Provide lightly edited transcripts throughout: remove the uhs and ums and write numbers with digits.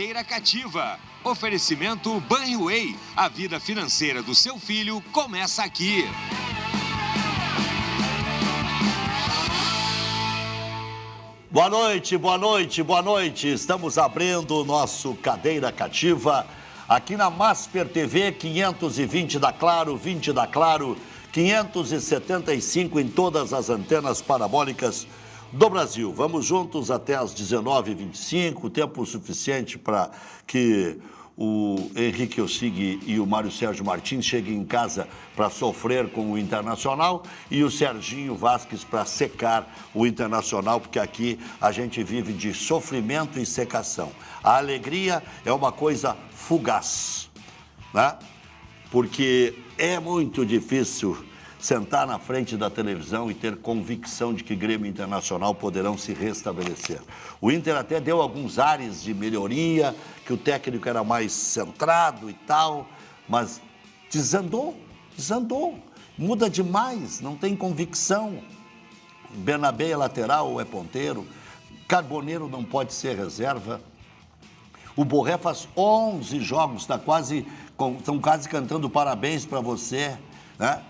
Cadeira Cativa. Oferecimento Banriway. A vida financeira do seu filho começa aqui. Boa noite, boa noite, boa noite. Estamos abrindo o nosso Cadeira Cativa aqui na Masper TV, 520 da Claro, 20 da Claro, 575 em todas as antenas parabólicas do Brasil. Vamos juntos até às 19h25, tempo suficiente para que o Henrique Ossig e o Mário Sérgio Martins cheguem em casa para sofrer com o Internacional e o Serginho Vasquez para secar o Internacional, porque aqui a gente vive de sofrimento e secação. A alegria é uma coisa fugaz, né? Porque é muito difícil sentar na frente da televisão e ter convicção de que Grêmio e Internacional poderão se restabelecer. O Inter até deu alguns ares de melhoria, que o técnico era mais centrado e tal, mas desandou, muda demais, não tem convicção. Bernabé é lateral ou é ponteiro, Carboneiro não pode ser reserva. O Borré faz 11 jogos, estão quase cantando parabéns para você, né?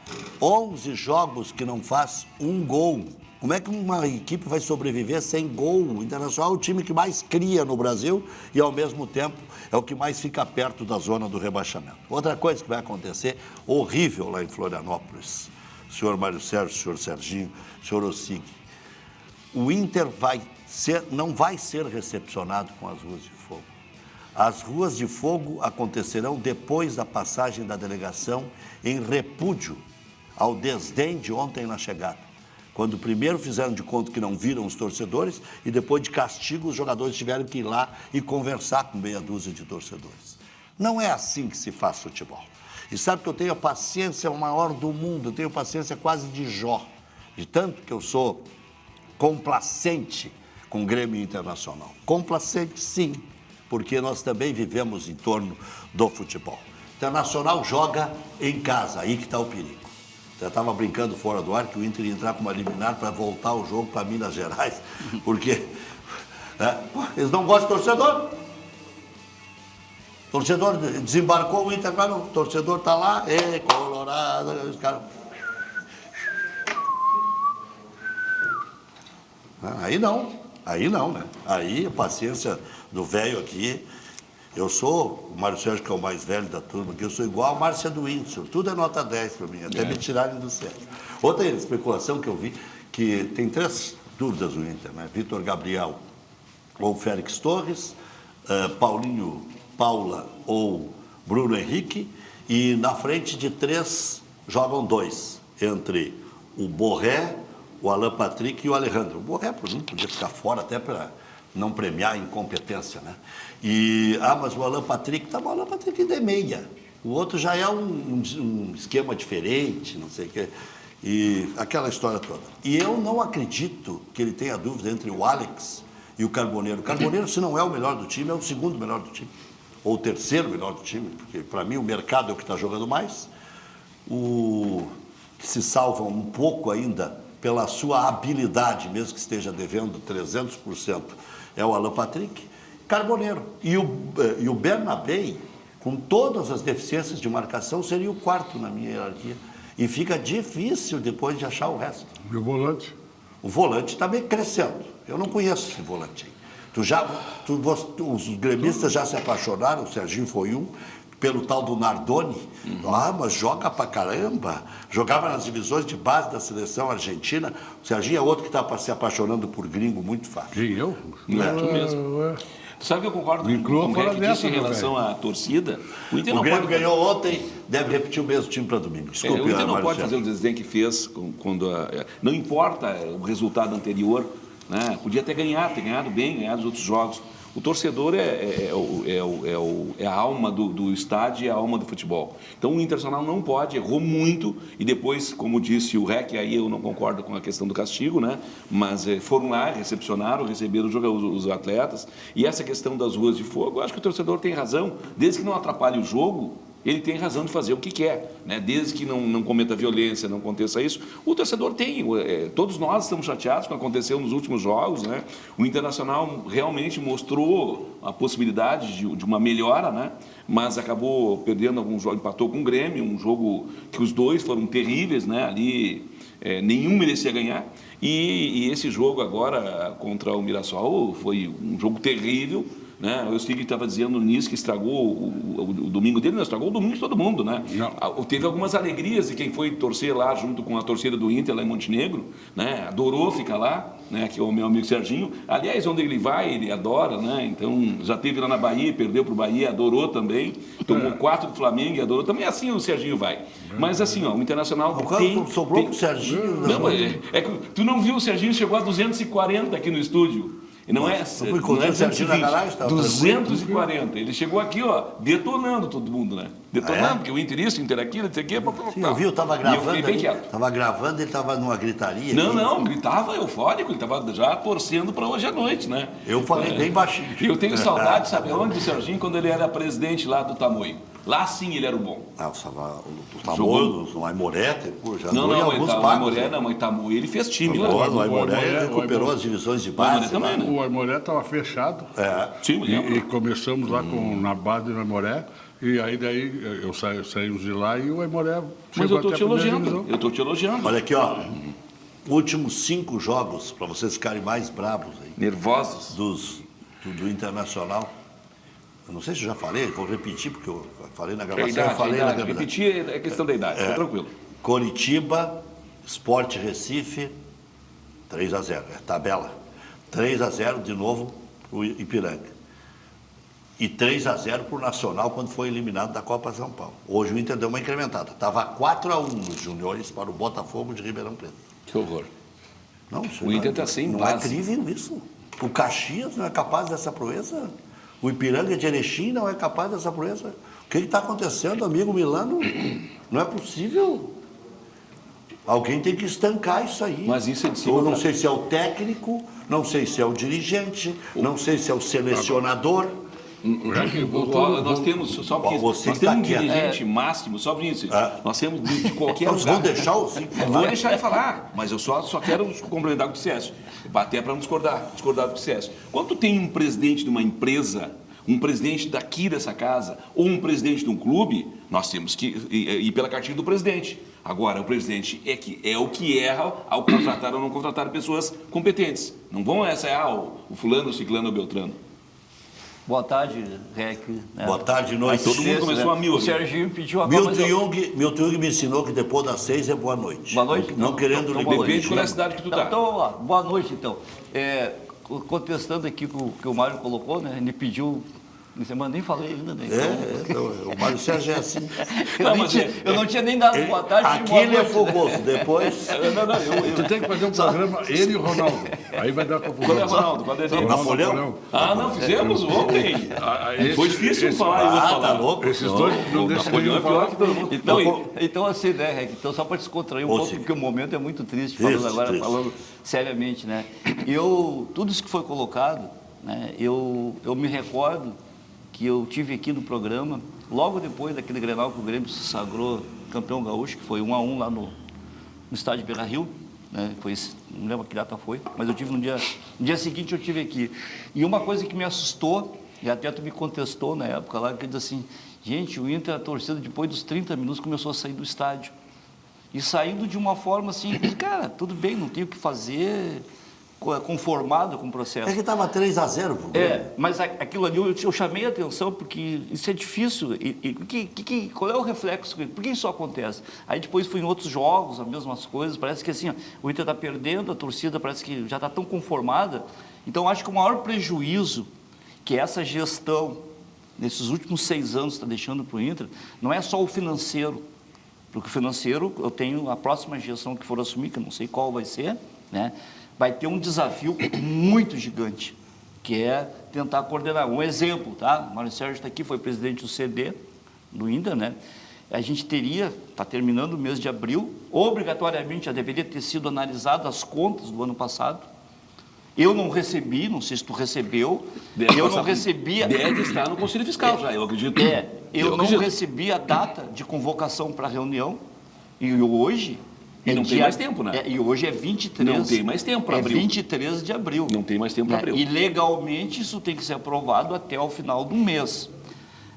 11 jogos que não faz um gol. Como é que uma equipe vai sobreviver sem gol? O Internacional é o time que mais cria no Brasil e, ao mesmo tempo, é o que mais fica perto da zona do rebaixamento. Outra coisa que vai acontecer, horrível lá em Florianópolis, senhor Mário Sérgio, senhor Serginho, senhor Ossig, o Inter não vai ser recepcionado com as ruas de fogo. As ruas de fogo acontecerão depois da passagem da delegação em repúdio ao desdém de ontem na chegada. Quando primeiro fizeram de conta que não viram os torcedores e depois de castigo os jogadores tiveram que ir lá e conversar com meia dúzia de torcedores. Não é assim que se faz futebol. E sabe que eu tenho a paciência maior do mundo, eu tenho paciência quase de Jó, de tanto que eu sou complacente com o Grêmio Internacional. Complacente, sim, porque nós também vivemos em torno do futebol. Internacional joga em casa, aí que está o perigo. Já estava brincando fora do ar que o Inter ia entrar com uma liminar para voltar o jogo para Minas Gerais, porque eles não gostam de torcedor. O torcedor desembarcou, o Inter, agora o torcedor está lá, colorado, os caras... Aí não, né? Aí a paciência do velho aqui. Eu sou o Mário Sérgio, que é o mais velho da turma, que eu sou igual a Márcia do Windsor. Tudo é nota 10 para mim, até me tirarem do sério. Outra especulação que eu vi, que tem 3 dúvidas no Inter, né? Vitor Gabriel ou Félix Torres, Paulinho Paula ou Bruno Henrique, e na frente de 3 jogam 2, entre o Borré, o Alan Patrick e o Alejandro. O Borré, por mim, podia ficar fora até para não premiar a incompetência, né? Mas o Alan Patrick, o Alan Patrick de meia. O outro já é um esquema diferente, não sei o quê. E aquela história toda. E eu não acredito que ele tenha dúvida entre o Alex e o Carboneiro. O Carboneiro, se não é o melhor do time, é o segundo melhor do time. Ou o terceiro melhor do time, porque para mim o mercado é o que está jogando mais. O que se salva um pouco ainda pela sua habilidade, mesmo que esteja devendo 300%, é o Alan Patrick, Carboneiro. E o Bernabé, com todas as deficiências de marcação, seria o 4º na minha hierarquia. E fica difícil depois de achar o resto. E o volante? O volante está meio crescendo. Eu não conheço esse volante aí. Os gremistas já se apaixonaram, o Serginho foi um, pelo tal do Nardoni. Mas joga pra caramba. Jogava nas divisões de base da seleção argentina. O Serginho é outro que está se apaixonando por gringo muito fácil. Quem, eu? Tu mesmo. Tu sabe que eu concordo com o que disse em relação à torcida. O Grêmio ganhou ontem, deve repetir o mesmo time para domingo. Desculpe, o Inter não pode fazer o desdém que fez quando... Não importa o resultado anterior, né? Podia ter ganhado bem, ganhado os outros jogos. O torcedor é a alma do estádio e a alma do futebol. Então o Internacional não pode, errou muito e depois, como disse o Rec, aí eu não concordo com a questão do castigo, né? Mas foram lá, recepcionaram, receberam os atletas. E essa questão das ruas de fogo, eu acho que o torcedor tem razão. Desde que não atrapalhe o jogo, ele tem razão de fazer o que quer, né? Desde que não cometa violência, não aconteça isso. O torcedor tem, todos nós estamos chateados com o que aconteceu nos últimos jogos, né? O Internacional realmente mostrou a possibilidade de uma melhora, né? Mas acabou perdendo alguns jogos, empatou com o Grêmio, um jogo que os dois foram terríveis, né? Ali nenhum merecia ganhar. E esse jogo agora contra o Mirassol foi um jogo terrível, né? O Stig estava dizendo no início que estragou o domingo dele, não estragou o domingo de todo mundo, né? Teve algumas alegrias de quem foi torcer lá junto com a torcida do Inter lá em Montenegro, né? Adorou ficar lá, né? Que é o meu amigo Serginho. Aliás, onde ele vai, ele adora, né? Então, já teve lá na Bahia, perdeu para o Bahia, adorou também. Tomou 4 do Flamengo e adorou. Também assim o Serginho vai. Mas assim, ó, o Internacional sobrou pro Serginho. Não, é que tu não viu, o Serginho chegou a 240 aqui no estúdio. E não é, não é 220, 240. Ele chegou aqui, ó, detonando todo mundo, né? Detonando, porque o Inter isso, o Inter aquilo, não sei o quê. Sim, eu vi, eu estava gravando. Estava gravando, ele estava numa gritaria. Não, gritava eufórico, ele estava já torcendo para hoje à noite, né? Eu falei bem baixinho. E eu tenho saudade, sabe onde, do Serginho, quando ele era presidente lá do Tamoio. Lá sim ele era o bom. O Tamoio, o Aimoré, já não, alguns o Aimoré não, o Tamoio ele fez time lá. O Aimoré recuperou as divisões de base. Também, né? O Aimoré estava fechado. Sim, e começamos lá na base do Aimoré. E aí daí saímos de lá e o Aimoré Mas eu estou te elogiando. Eu estou te elogiando. Olha aqui, ó. Últimos 5 jogos, para vocês ficarem mais bravos aí. Nervosos. Do Internacional. Eu não sei se eu já falei, vou repetir, porque eu falei na gravação. Idade, eu falei na gravação. Repetir é questão da idade, tá tranquilo. Coritiba, Sport Recife, 3-0, é tabela. 3-0 de novo para o Ipiranga. E 3-0 para o Nacional quando foi eliminado da Copa São Paulo. Hoje o Inter deu uma incrementada. Estava 4-1 nos juniores para o Botafogo de Ribeirão Preto. Que horror. Não, o Inter está sem não base. É crível isso. O Caxias não é capaz dessa proeza. O Ipiranga de Erechim não é capaz dessa proeza. O que está acontecendo, amigo Milano? Não é possível. Alguém tem que estancar isso aí. Mas isso é de cima. Eu não sei se é o técnico, não sei se é o dirigente, não sei se é o selecionador. Nós temos só porque nós temos um dirigente máximo, só por isso. Nós temos de qualquer lugar. Vão deixar o Zico falar? Vou deixar ele falar, mas eu só quero complementar o que disseste. Até para não discordar do que disseste. Quando tu tem um presidente de uma empresa, um presidente daqui dessa casa, ou um presidente de um clube, nós temos que ir pela cartilha do presidente. Agora, o presidente é o que erra ao contratar ou não contratar pessoas competentes. Não vão o fulano, o ciclano ou o beltrano. Boa tarde, Rec. Boa tarde, noite. Todo mundo começou a mil. O Serginho pediu agora. Milton Jung me ensinou que depois das 6 é boa noite. Boa noite. Não querendo ligar. Depende de qual é a cidade que tu tá. Então, vamos lá. Boa noite, então. Contestando aqui o que o Mário colocou, né? Ele pediu. Semana nem falei ainda, né? O Mário Sérgio é assim. Eu não tinha nem dado boa tarde. Aqui ele é fogoso, depois. Tu tem que fazer um programa, ele e o Ronaldo. Aí vai dar confusão. Qual é o Ronaldo? Qual é o Napoleão? Não, fizemos ontem. Foi difícil falar e outro falar. Tá louco? Esses dois não deixam ninguém falar. Então, assim, né, Rec? Então, só para descontrair um pouco, porque o momento é muito triste, falando seriamente, né? Tudo isso que foi colocado, né, eu me recordo que eu tive aqui no programa, logo depois daquele Grenal que o Grêmio se sagrou campeão gaúcho, que foi 1-1 lá no estádio Beira-Rio, né? Não lembro que data foi, mas eu tive no dia seguinte eu tive aqui. E uma coisa que me assustou, e até tu me contestou na época lá, que diz assim, gente, o Inter, a torcida, depois dos 30 minutos, começou a sair do estádio. E saindo de uma forma assim, cara, tudo bem, não tenho o que fazer, conformado com o processo. É que estava 3-0 pro Grêmio. Mas aquilo ali eu chamei a atenção porque isso é difícil. Qual é o reflexo? Por que isso acontece? Aí depois fui em outros jogos, as mesmas coisas. Parece que assim, o Inter está perdendo, a torcida parece que já está tão conformada. Então acho que o maior prejuízo que essa gestão, nesses últimos 6 anos, está deixando para o Inter, não é só o financeiro. Porque o financeiro, eu tenho a próxima gestão que for assumir, que eu não sei qual vai ser, né? Vai ter um desafio muito gigante, que é tentar coordenar. Um exemplo, tá? O Mário Sérgio está aqui, foi presidente do CD, do Inter, né? A gente está terminando o mês de abril, obrigatoriamente já deveria ter sido analisado as contas do ano passado. Eu não recebi, não sei se tu recebeu, eu não recebi... Deve estar no Conselho Fiscal já, eu acredito. eu não acredito. recebi a data de convocação para a reunião e hoje... E não tem mais tempo, né? E hoje é 23... Não tem mais tempo para abril. É 23 de abril. Não tem mais tempo para abril. E legalmente isso tem que ser aprovado até o final do mês.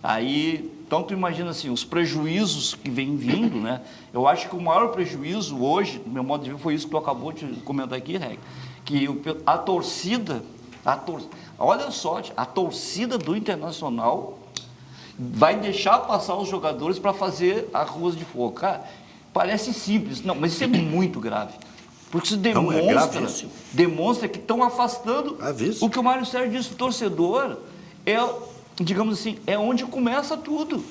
Aí, então tu imagina assim, os prejuízos que vêm vindo, né? Eu acho que o maior prejuízo hoje, do meu modo de ver, foi isso que tu acabou de comentar aqui, Reg, que a torcida, olha só, a torcida do Internacional vai deixar passar os jogadores para fazer a Ruas de Fogo. Cara, parece simples, não, mas isso é muito grave. Porque isso demonstra que estão afastando o que o Mário Sérgio disse, o torcedor digamos assim, é onde começa tudo.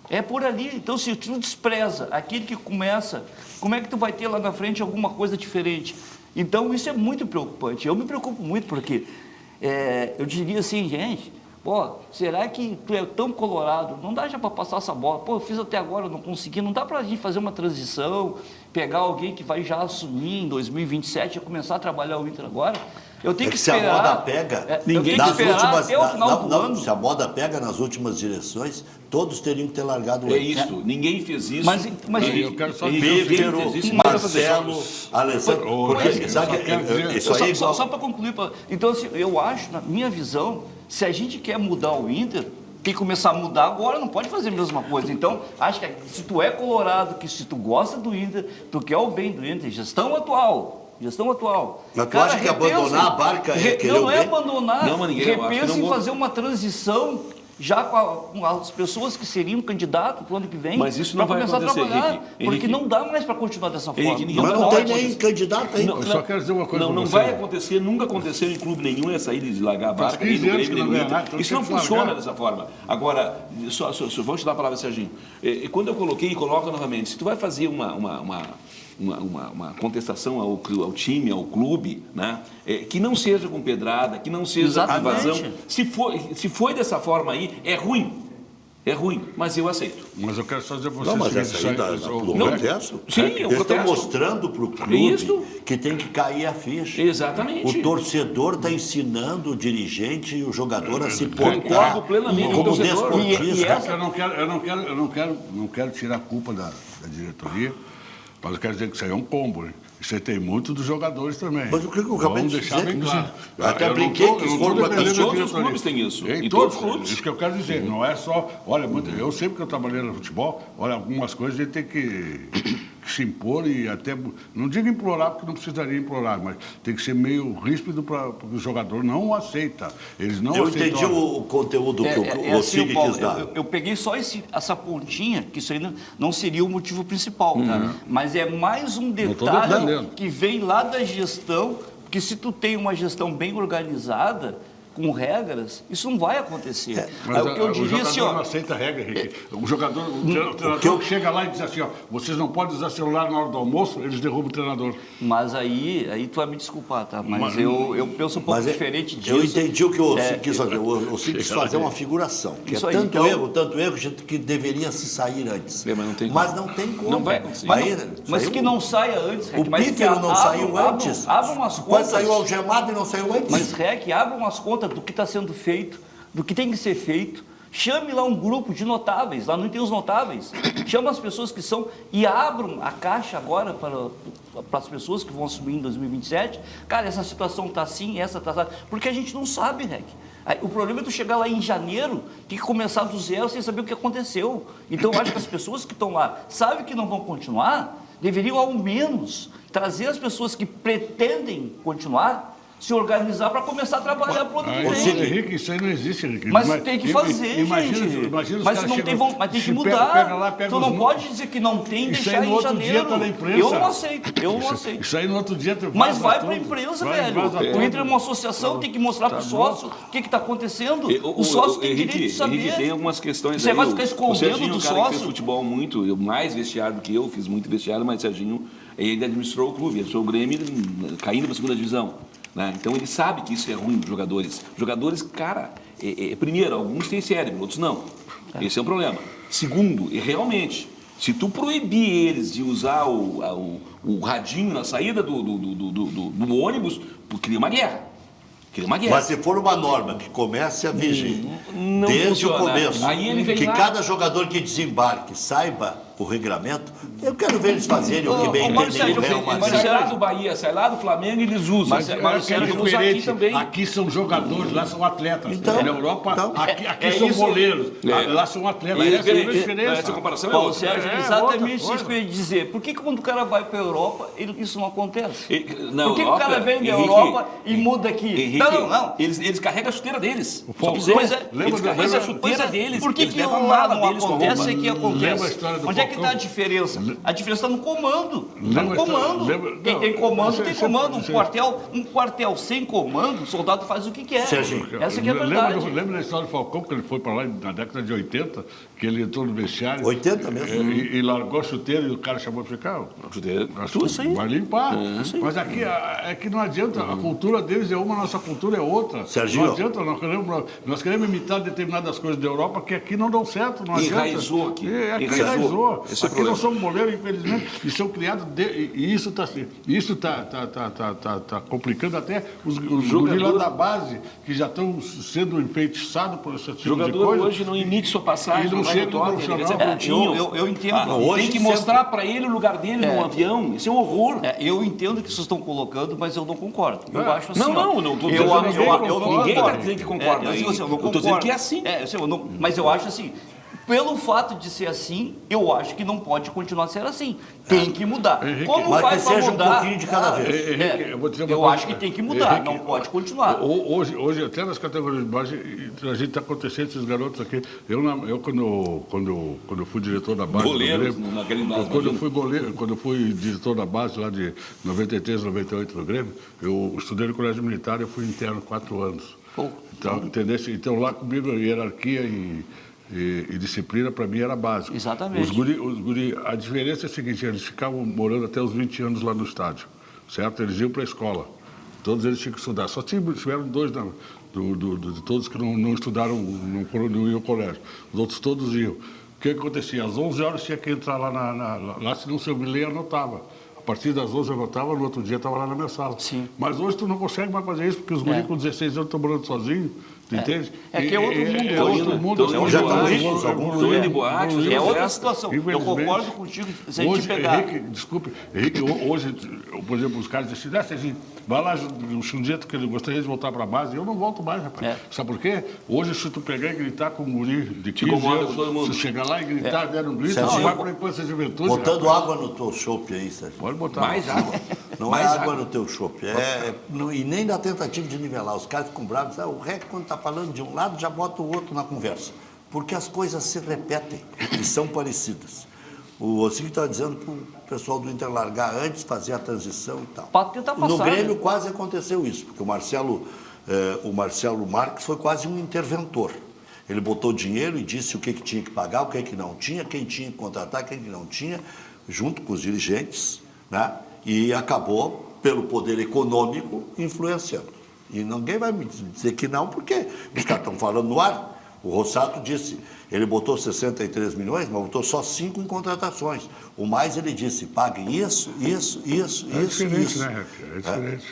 É por ali. Então, se tu despreza aquele que começa, como é que tu vai ter lá na frente alguma coisa diferente? Então, isso é muito preocupante. Eu me preocupo muito porque eu diria assim, gente, pô, será que tu é tão colorado? Não dá já para passar essa bola. Pô, eu fiz até agora, não consegui. Não dá para a gente fazer uma transição, pegar alguém que vai já assumir em 2027 e começar a trabalhar o Inter agora? Eu tenho que esperar. Se a moda pega, ninguém nas últimas, até o final do ano. Se a moda pega nas últimas direções, todos teriam que ter largado o isso. Ninguém fez isso. Mas eu quero só dizer Marcelo, Alessandro. Só para concluir. Então, assim, eu acho, na minha visão, se a gente quer mudar o Inter, tem que começar a mudar agora, não pode fazer a mesma coisa. Então, acho que se tu é colorado, que se tu gosta do Inter, tu quer o bem do Inter, gestão atual. Mas tu acha que abandonar a barca é querer não é abandonar. Repensa em fazer uma transição já com as pessoas que seriam candidatos para o ano que vem. Mas isso não vai acontecer, Henrique. Porque não dá mais para continuar dessa forma. Mas não tem nem candidato aí. Eu só quero dizer uma coisa. Não vai acontecer, nunca aconteceu em clube nenhum essa ida de largar a barca. Isso não funciona dessa forma. Agora, só vou te dar a palavra, Serginho. Quando eu coloquei e coloco novamente, se tu vai fazer uma contestação ao time, ao clube, né? Que não seja com pedrada, que não seja com invasão. Se foi dessa forma aí, é ruim, mas eu aceito. Mas eu quero só dizer para vocês... Não, mas essa aí do protesto, eles estão mostrando para o clube que tem que cair a ficha. Exatamente. O torcedor está ensinando o dirigente e o jogador a se portar. Concordo plenamente como com o torcedor. desportista. Eu não quero tirar a culpa da diretoria, mas eu quero dizer que isso aí é um combo, né? Isso aí tem muito dos jogadores também. Mas o que eu acabei de deixar bem claro. Até brinquei que todos os clubes têm isso. Em todos os clubes. Isso que eu quero dizer. Não é só... Olha, eu sempre que eu trabalhei no futebol, olha, algumas coisas a gente tem que se impor e até... Não digo implorar, porque não precisaria implorar, mas tem que ser meio ríspido porque o jogador não aceita. Eles não aceitam. Eu entendi o conteúdo que o Sig quis dar. Eu peguei só essa pontinha, que isso aí não seria o motivo principal, tá? Mas é mais um detalhe que vem lá da gestão, porque se tu tem uma gestão bem organizada, com regras, isso não vai acontecer. Mas o que eu diria, o jogador não aceita regra, Henrique. O treinador chega lá e diz assim, ó, vocês não podem usar celular na hora do almoço, eles derrubam o treinador. Mas aí tu vai me desculpar, tá? Mas eu penso um pouco diferente disso. Eu entendi o que o Sig quis fazer. O Sig quis fazer uma figuração. Que isso é tanto erro, que deveria se sair antes. Mas não tem como. Não vai acontecer. Mas que não saia antes, o Pífero não saiu antes. Abra umas contas. Quase saiu algemado e não saiu antes. Mas, Rec, abra umas contas do que está sendo feito, do que tem que ser feito. Chame lá um grupo de notáveis, lá não tem os notáveis. Chama as pessoas que são e abram a caixa agora para as pessoas que vão assumir em 2027. Cara, essa situação está assim, essa está assim. Porque a gente não sabe, Rec. O problema é tu chegar lá em janeiro, tem que começar do zero sem saber o que aconteceu. Então, eu acho que as pessoas que estão lá sabem que não vão continuar, deveriam ao menos trazer as pessoas que pretendem continuar, se organizar para começar a trabalhar para o ano que vem. Henrique, isso aí não existe, Henrique. Mas tem que fazer, gente. Imagina mas não tem, mas tem que mudar. Tu não pode dizer que não tem e deixar em janeiro. Eu não aceito. Isso aí no outro dia tu Mas vai para a imprensa, velho. Tu entra numa associação, tem que mostrar para o sócio o que está acontecendo. O sócio tem direito de saber. Henrique, tem algumas questões. Você vai ficar escondendo do sócio. Que fez futebol muito, mais vestiário do que eu, fiz muito vestiário, mas Serginho, ele administrou o clube, administrou o Grêmio caindo para a segunda divisão. Né? Então ele sabe que isso é ruim dos jogadores. Jogadores, cara, primeiro, alguns têm cérebro, outros não. Esse é um problema. Segundo, realmente, se tu proibir eles de usar o radinho na saída do ônibus, tu cria uma guerra. Cria uma guerra. Mas se for uma norma que comece a vigir não desde o funciona. começo, Aí ele vem que lá. cada jogador que desembarque saiba o regramento, eu quero ver eles fazerem o que bem entendem Marcelo, no Real ele Madrid. Sai lá do Bahia, sai lá do Flamengo e eles usam. Mas É o que é Sérgio usa aqui diferente. também. Aqui são jogadores, lá são atletas. Então, Na Europa, então, aqui são isso. goleiros. É. Lá são atletas. É Essa é a diferente. diferença. Essa comparação é Paulo outra. Sérgio, É, exatamente outra isso que eu ia dizer. Por que quando o cara vai para a Europa, isso não acontece? Na Por que o Europa, cara vem da Henrique, Europa e muda aqui? Henrique, Não. Eles carregam a chuteira deles. Só Falcão, dizer, Pois é. eles lembra carregam a do- chuteira deles. Por que, eles que levam a lá mala não deles com a acontece roupa. e aqui Lembra a acontece? história do Onde é que está a Falcão? diferença? A diferença está no comando. Está no Lembra a história- comando. lembra- Quem não, tem comando, isso- tem isso- comando. isso- Um quartel sem comando, o soldado faz o que quer. Serginho, Essa que é a verdade. Lembra da história do Falcão, que ele foi para lá na década de 80, que ele entrou no vestiário. 80 mesmo. E largou a chuteira e o cara chamou para ficar. Chuteira. Vai limpar. Mas aqui é que não adianta, a cultura deles é uma, a nossa cultura é outra. Serginho. Não adianta, nós queremos imitar determinadas coisas da Europa que aqui não dão certo. Não adianta. Enraizou aqui. Aqui Enraizou. enraizou. Esse é o Aqui nós problema. somos moleiros, infelizmente, e são criados. E isso está complicando até os guris lá da base, que já estão sendo enfeitiçados por esse tipo O de jogador coisa. hoje não emite sua passagem, E não vai chega no no toque, ele quer ser profissional. prontinho. Eu entendo. hoje Tem que sempre- mostrar para ele o lugar dele no avião. Isso é um horror. Eu entendo que vocês estão colocando, mas eu não concordo. Eu É. acho assim. Não, ó, não, não tô eu, dizendo eu, que eu, ninguém eu não concorda. Ninguém concordo. tá dizendo que concorda eu digo assim, eu não aí. Eu tô dizendo concordo. que é assim. Mas eu acho assim. Pelo fato de ser assim, eu acho que não pode continuar sendo assim. Tem que mudar. Henrique, Como mas faz que para seja um mudar? pouquinho de cada vez. Henrique, eu vou dizer uma eu coisa. acho que tem que mudar, Henrique, não pode continuar. Hoje, até nas categorias de base, a gente está acontecendo esses garotos aqui. Eu quando fui diretor da base Goleiros, do Grêmio, naquele base, quando eu fui diretor da base lá de 93, 98 no Grêmio, eu estudei no Colégio Militar e eu fui interno 4 anos. Pô. Então, entendeu? Então lá comigo, hierarquia e disciplina para mim era básico. Exatamente. Os guri, a diferença é a seguinte, eles ficavam morando até os 20 anos lá no estádio, certo? Eles iam para a escola, todos eles tinham que estudar. Só tiveram 2 de todos que não estudaram, não iam ao colégio. Os outros todos iam. O que acontecia? Às 11 horas tinha que entrar lá, lá se não soube ler, anotava. A partir das 11 eu anotava, no outro dia estava lá na minha sala. Sim. Mas hoje tu não consegue mais fazer isso, porque os guris com 16 anos estão morando sozinhos, tu entende? É que é outro mundo É hoje, outro né? mundo. Então, já estão Evoluiu, ricos, alguns evoluiu, indo em boate, evoluiu. fazendo É outra festa. situação. Eu Infelizmente. concordo contigo. Se a gente Hoje, pegar. Henrique, desculpe, Henrique, hoje, por exemplo, os caras dizem assim, Serginho, vai lá, um dia que ele gostaria de voltar para a base, eu não volto mais, rapaz. É. Sabe por quê? Hoje, se tu pegar e gritar com um guri de 15 incomoda anos, com todo mundo. se chegar lá e gritar, der um grito, Serginho, tu vai para a infância e juventude. Botando rapaz. água no teu chopp aí, Sérgio. Pode botar. Mais água. Não Mais é água água. no teu chopp. E nem na tentativa de nivelar. Os caras ficam bravos. O REC, quando está falando de um lado, já bota o outro na conversa. Porque as coisas se repetem e são parecidas. O Ossig estava dizendo para o pessoal do Inter largar antes, fazer a transição e tal. Para tentar passar, No Grêmio né? quase aconteceu isso, porque o Marcelo Marques foi quase um interventor. Ele botou dinheiro e disse o que tinha que pagar, o que não tinha, quem tinha que contratar, quem não tinha, junto com os dirigentes, né? E acabou, pelo poder econômico, influenciando. E ninguém vai me dizer que não, porque os caras estão falando no ar. O Rossato disse, ele botou 63 milhões, mas botou só 5 em contratações. O mais ele disse, pague isso. É diferente, né, Reque? É diferente.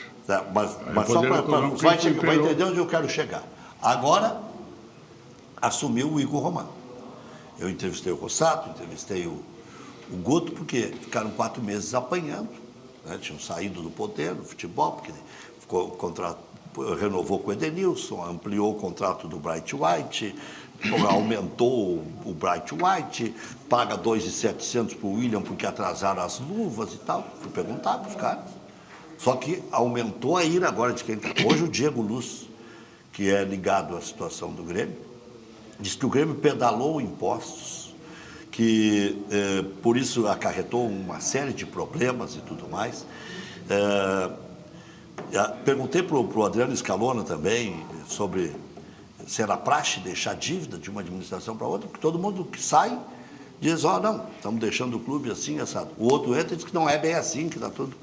Mas só poder econômico vai temperou. entender onde eu quero chegar. Agora, assumiu o Igor Romano. Eu entrevistei o Rossato, entrevistei o Guto, porque ficaram 4 meses apanhando, né? Tinham saído do poder, do futebol, porque renovou com o Edenilson, ampliou o contrato do Bright White, aumentou o Bright White, paga 2.700 para o William porque atrasaram as luvas e tal. Fui perguntar para os caras. Só que aumentou a ira agora de quem está. Hoje o Diego Luz, que é ligado à situação do Grêmio, diz que o Grêmio pedalou impostos, que por isso acarretou uma série de problemas e tudo mais. Perguntei para o Adriano Scalona também sobre se era praxe deixar dívida de uma administração para outra, porque todo mundo que sai diz, não, estamos deixando o clube assim, assado. O outro entra e diz que não é bem assim, que está tudo...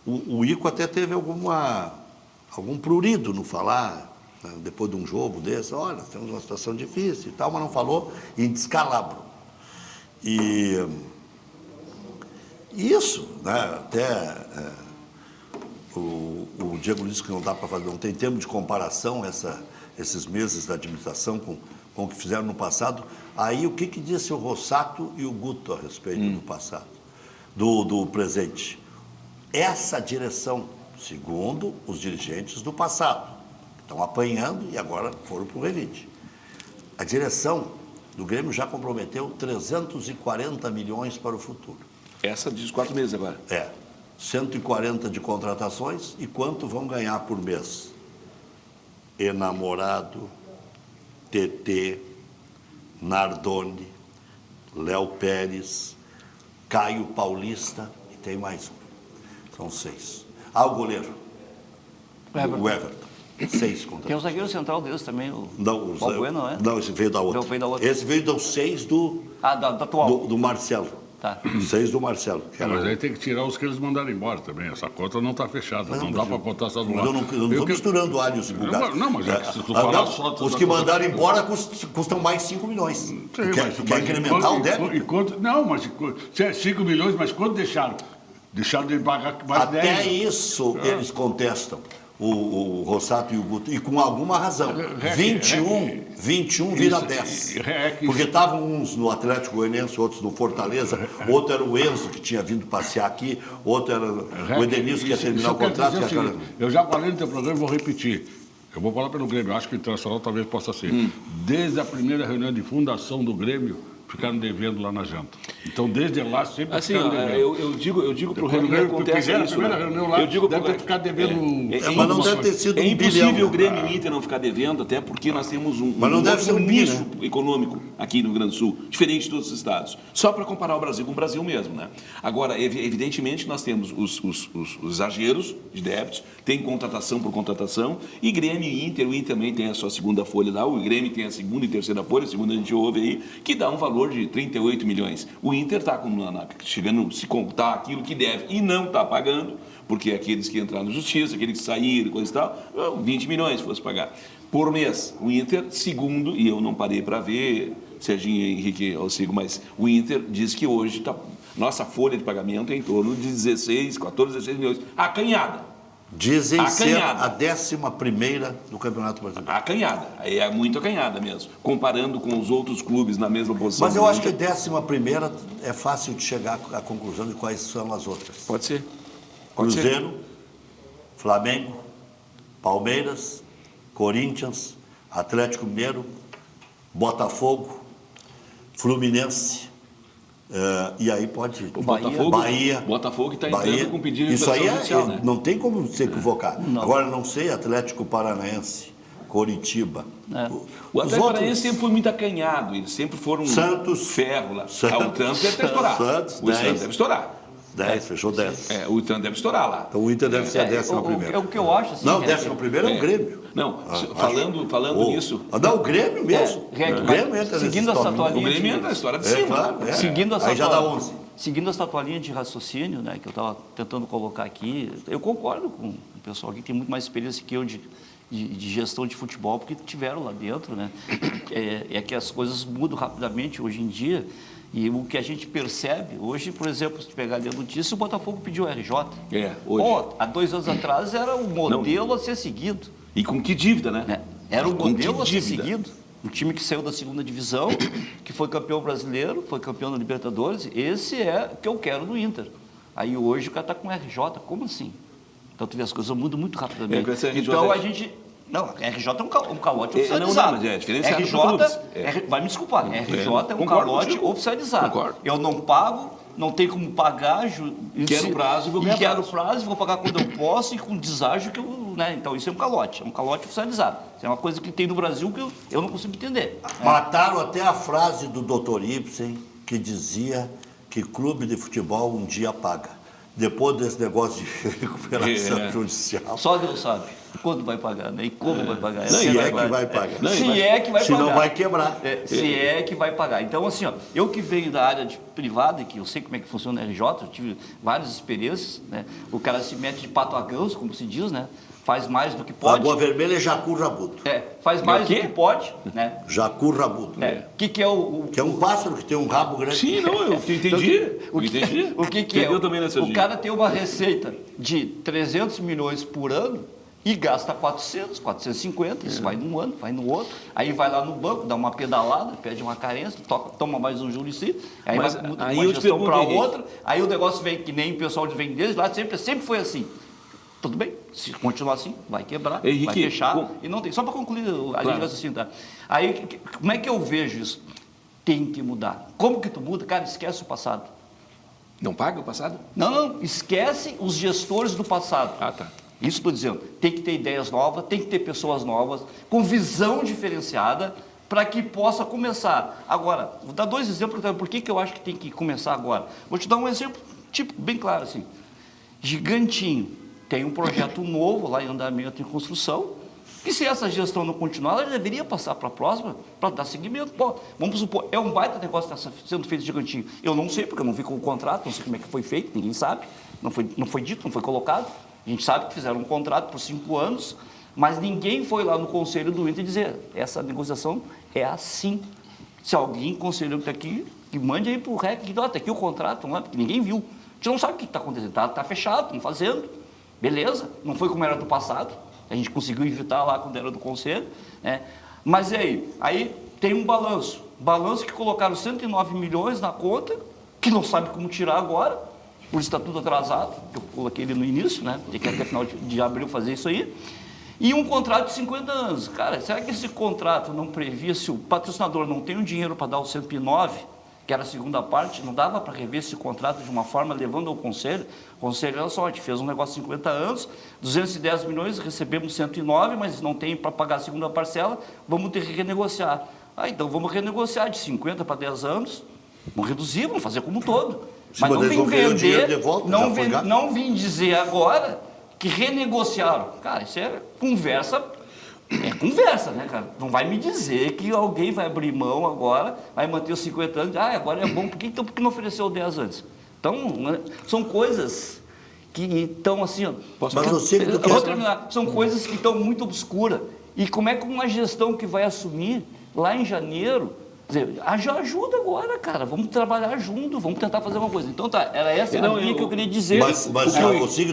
O Ico até teve algum prurido no falar, né, depois de um jogo desse, olha, temos uma situação difícil e tal, mas não falou em descalabro. E isso, né, até... o Diego disse que não dá para fazer, não tem termo de comparação esses meses da administração com o que fizeram no passado. Aí o que disse o Rossato e o Guto a respeito do passado, do presente? Essa direção, segundo os dirigentes do passado, estão apanhando e agora foram para o revide. A direção do Grêmio já comprometeu 340 milhões para o futuro. Essa diz 4 meses agora. 140 de contratações e quanto vão ganhar por mês? Enamorado, TT, Nardoni, Léo Pérez, Caio Paulista e tem mais um. São 6. O goleiro. O Everton. 6 contratações. Tem o zagueiro central deles também, o Balbuena, não é? Não, esse veio da outra. Esse veio dos 6 da atual. do Marcelo. Tá. 6 do Marcelo. Mas aí tem que tirar os que eles mandaram embora também. Essa conta não está fechada. Não dá para botar só do lado. Eu não estou misturando alhos e bugalhos. Não, mas se tu falar só... Os que mandaram embora custam mais 5 milhões. Quer incrementar o débito? Não, mas 5 milhões, mas quanto deixaram? Deixaram de pagar mais 10. Até isso eles contestam. O Rossato e o Guto, e com alguma razão. 21 vira 10. Porque estavam uns no Atlético Goianiense, outros no Fortaleza, outro era o Enzo, que tinha vindo passear aqui, outro era o Edenilson, que ia terminar o contrato. Eu já falei no teu programa e vou repetir. Eu vou falar pelo Grêmio, eu acho que o Internacional talvez possa ser. Desde a primeira reunião de fundação do Grêmio, ficaram devendo lá na janta. Então, desde lá, sempre assim, ficaram devendo. Eu digo para o Grêmio que acontece isso. Primeira reunião lá, eu digo deve ter ficado devendo... Mas não deve ter sido É $1 impossível bilhão. o Grêmio e o Inter não ficar devendo, até porque nós temos Mas não deve ser um nicho bi, econômico aqui no Rio Grande do Sul, diferente de todos os estados. Só para comparar o Brasil com o Brasil mesmo, né? Agora, evidentemente, nós temos os exageros de débitos, tem contratação por contratação, e Grêmio e Inter, o Inter também tem a sua segunda folha lá, o Grêmio tem a segunda e terceira folha, a segunda a gente ouve aí, que dá um valor de 38 milhões. O Inter está chegando, se contar aquilo que deve e não está pagando, porque aqueles que entraram na justiça, aqueles que saíram, coisa e tal, 20 milhões fosse pagar por mês. O Inter, segundo, e eu não parei para ver, Serginho e Henrique, eu sigo, mas o Inter diz que hoje nossa folha de pagamento é em torno de 16 milhões. Acanhada. Dizem ser a 11ª do Campeonato Brasileiro. Acanhada. É muito acanhada mesmo. Comparando com os outros clubes na mesma posição. Mas eu acho que a 11ª é fácil de chegar à conclusão de quais são as outras. Pode ser. Cruzeiro, Flamengo, Palmeiras, Corinthians, Atlético Mineiro, Botafogo, Fluminense. E aí pode... Botafogo que está entrando com pedido de isso aí judicial, né? Não tem como se equivocar. Não. Agora, não sei, Atlético Paranaense, Coritiba. O Atlético Paranaense sempre foi muito acanhado, eles sempre foram Santos, ferro lá. Santos, o Santos deve estourar. Santos, O Santos deve estourar. 10, fechou 10. O Santos deve estourar lá. Então o Inter deve ser a 11ª. O que eu acho assim... Não, 11ª é o Grêmio. Não, falando nisso... Não, o Grêmio mesmo. O Grêmio entra seguindo essa tua O linha Grêmio entra na história de cima. Claro, Seguindo essa aí já dá 11. Seguindo essa tua linha de raciocínio, né, que eu estava tentando colocar aqui, eu concordo com o pessoal aqui que tem muito mais experiência que eu de gestão de futebol, porque tiveram lá dentro, né? É que as coisas mudam rapidamente hoje em dia, e o que a gente percebe hoje, por exemplo, se pegar ali a notícia, o Botafogo pediu RJ. Hoje. Há 2 anos atrás era um modelo a ser seguido. E com que dívida, né? Era um modelo a ser seguido. Um time que saiu da 2ª divisão, que foi campeão brasileiro, foi campeão da Libertadores, esse é o que eu quero no Inter. Aí hoje o cara está com RJ, como assim? Então tu vê, as coisas mudam muito rapidamente. Então a gente... Não, RJ é um calote oficializado. Não, mas é diferenciado RJ, vai me desculpar, RJ é um calote oficializado. Concordo. Eu não pago, não tem como pagar... Quero prazo e vou ganhar Quero prazo, vou pagar quando eu posso e com deságio que eu... Né? Então isso é um calote oficializado. Isso é uma coisa que tem no Brasil que eu não consigo entender. Mataram até a frase do Dr. Ibsen, que dizia que clube de futebol um dia paga. Depois desse negócio de recuperação judicial. Só Deus sabe quando vai pagar, né? E como vai pagar. Se é que vai pagar. Se é que vai pagar. Se não vai quebrar. Se é que vai pagar. Então, assim, eu que venho da área privada, que eu sei como é que funciona a RJ, eu tive várias experiências, né? O cara se mete de pato a ganso, como se diz, né? faz mais do que pode. Lagoa Vermelha é jacu rabudo. Faz mais o do quê? que pode, né? Jacu rabudo. O que é o... Que é um pássaro que tem um rabo grande. Sim, não, eu entendi. O que é? Entendeu também, né, O Serginho? cara tem uma receita de 300 milhões por ano e gasta 400, 450, isso vai num ano, vai no outro, aí vai lá no banco, dá uma pedalada, pede uma carência, toma mais um juro em si, aí Mas vai muda aí de uma eu te gestão pergunto, para Henrique. outra, aí o negócio vem que nem o pessoal de vendas lá, sempre foi assim. Tudo bem, se continuar assim, vai quebrar, Henrique, vai fechar, e não tem. Só para concluir a linha de raciocínio, tá? Aí, como é que eu vejo isso? Tem que mudar. Como que tu muda? Cara, esquece o passado. Não paga o passado? Não, esquece os gestores do passado. Ah, tá. Isso estou dizendo, tem que ter ideias novas, tem que ter pessoas novas, com visão diferenciada, para que possa começar. Agora, vou dar 2 exemplos, por que eu acho que tem que começar agora. Vou te dar um exemplo, tipo, bem claro assim. Gigantinho, tem um projeto novo lá em andamento, em construção, que se essa gestão não continuar, ela deveria passar para a próxima, para dar seguimento. Pô, vamos supor, é um baita negócio que está sendo feito Gigantinho. Eu não sei, porque eu não vi com o contrato, não sei como é que foi feito, ninguém sabe, não foi dito, não foi colocado. A gente sabe que fizeram um contrato por 5 anos, mas ninguém foi lá no conselho do Inter dizer, essa negociação é assim. Se alguém, conselheiro que está aqui, que mande aí para o REC, que está aqui o contrato, não é? Porque ninguém viu. A gente não sabe o que está acontecendo, está fechado, estão fazendo. Beleza, não foi como era do passado, a gente conseguiu evitar lá quando era do conselho, né? Mas e aí? Aí tem um balanço que colocaram 109 milhões na conta, que não sabe como tirar agora, por estatuto atrasado, que eu coloquei ele no início, né? Tem que até final de abril fazer isso aí, e um contrato de 50 anos. Cara, será que esse contrato não previa, se o patrocinador não tem o dinheiro para dar o 109, que era a segunda parte, não dava para rever esse contrato de uma forma levando ao conselho? O conselho, olha só, a gente fez um negócio de 50 anos, 210 milhões, recebemos 109, mas não tem para pagar a segunda parcela, vamos ter que renegociar. Então vamos renegociar de 50 para 10 anos, vamos reduzir, vamos fazer como um todo. Mas não vim vender, não vim dizer agora que renegociaram. Cara, isso é conversa. É conversa, né, cara? Não vai me dizer que alguém vai abrir mão agora, vai manter os 50 anos, agora é bom, por que não ofereceu 10 antes? Então, são coisas que estão assim, ó, vou terminar, são coisas que estão muito obscuras. E como é que uma gestão que vai assumir lá em janeiro, dizer, já ajuda agora, cara, vamos trabalhar junto, vamos tentar fazer uma coisa. Então tá, era essa a linha que eu queria dizer. Mas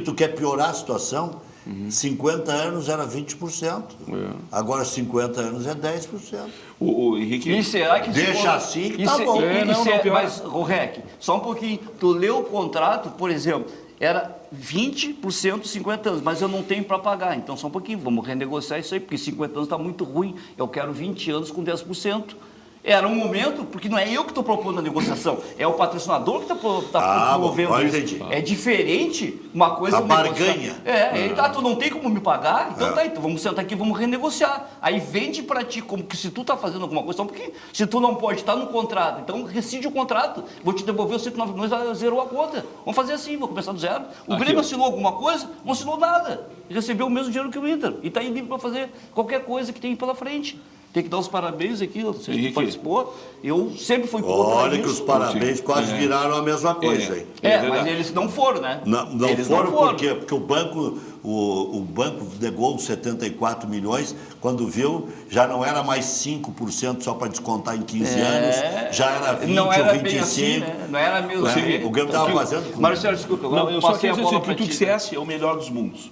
tu quer piorar a situação? 50 anos era 20%. Agora 50 anos é 10%. O Henrique... E será que deixa assim que tá bom. Mas, o REC, só um pouquinho. Tu leu o contrato, por exemplo, era 20% 50 anos, mas eu não tenho para pagar. Então, só um pouquinho, vamos renegociar isso aí, porque 50 anos está muito ruim. Eu quero 20 anos com 10%. Era um momento, porque não é eu que estou propondo a negociação, é o patrocinador que está promovendo isso. Entendi. É diferente uma coisa... A barganha. Tu não tem como me pagar? Então então vamos sentar aqui, vamos renegociar. Aí vende para ti como que se tu está fazendo alguma coisa, porque se tu não pode estar no contrato, então rescinde o contrato, vou te devolver os 109 milhões, zerou a conta. Vamos fazer assim, vou começar do zero. O Grêmio assinou alguma coisa? Não assinou nada. Recebeu o mesmo dinheiro que o Inter. E está aí livre para fazer qualquer coisa que tem pela frente. Tem que dar os parabéns aqui, você participou. Eu sempre fui contra Olha isso. que os parabéns quase viraram a mesma coisa, hein? Mas eles não foram, né? Não foram por quê? Porque o banco negou 74 milhões, quando viu, já não era mais 5% só para descontar em 15 anos, já era 20 não era ou 25. Bem assim, né? Não era mesmo assim. O Grêmio estava fazendo... Marcelo, desculpa, eu só quero dizer que o que tu ti, dissesse é o melhor dos mundos.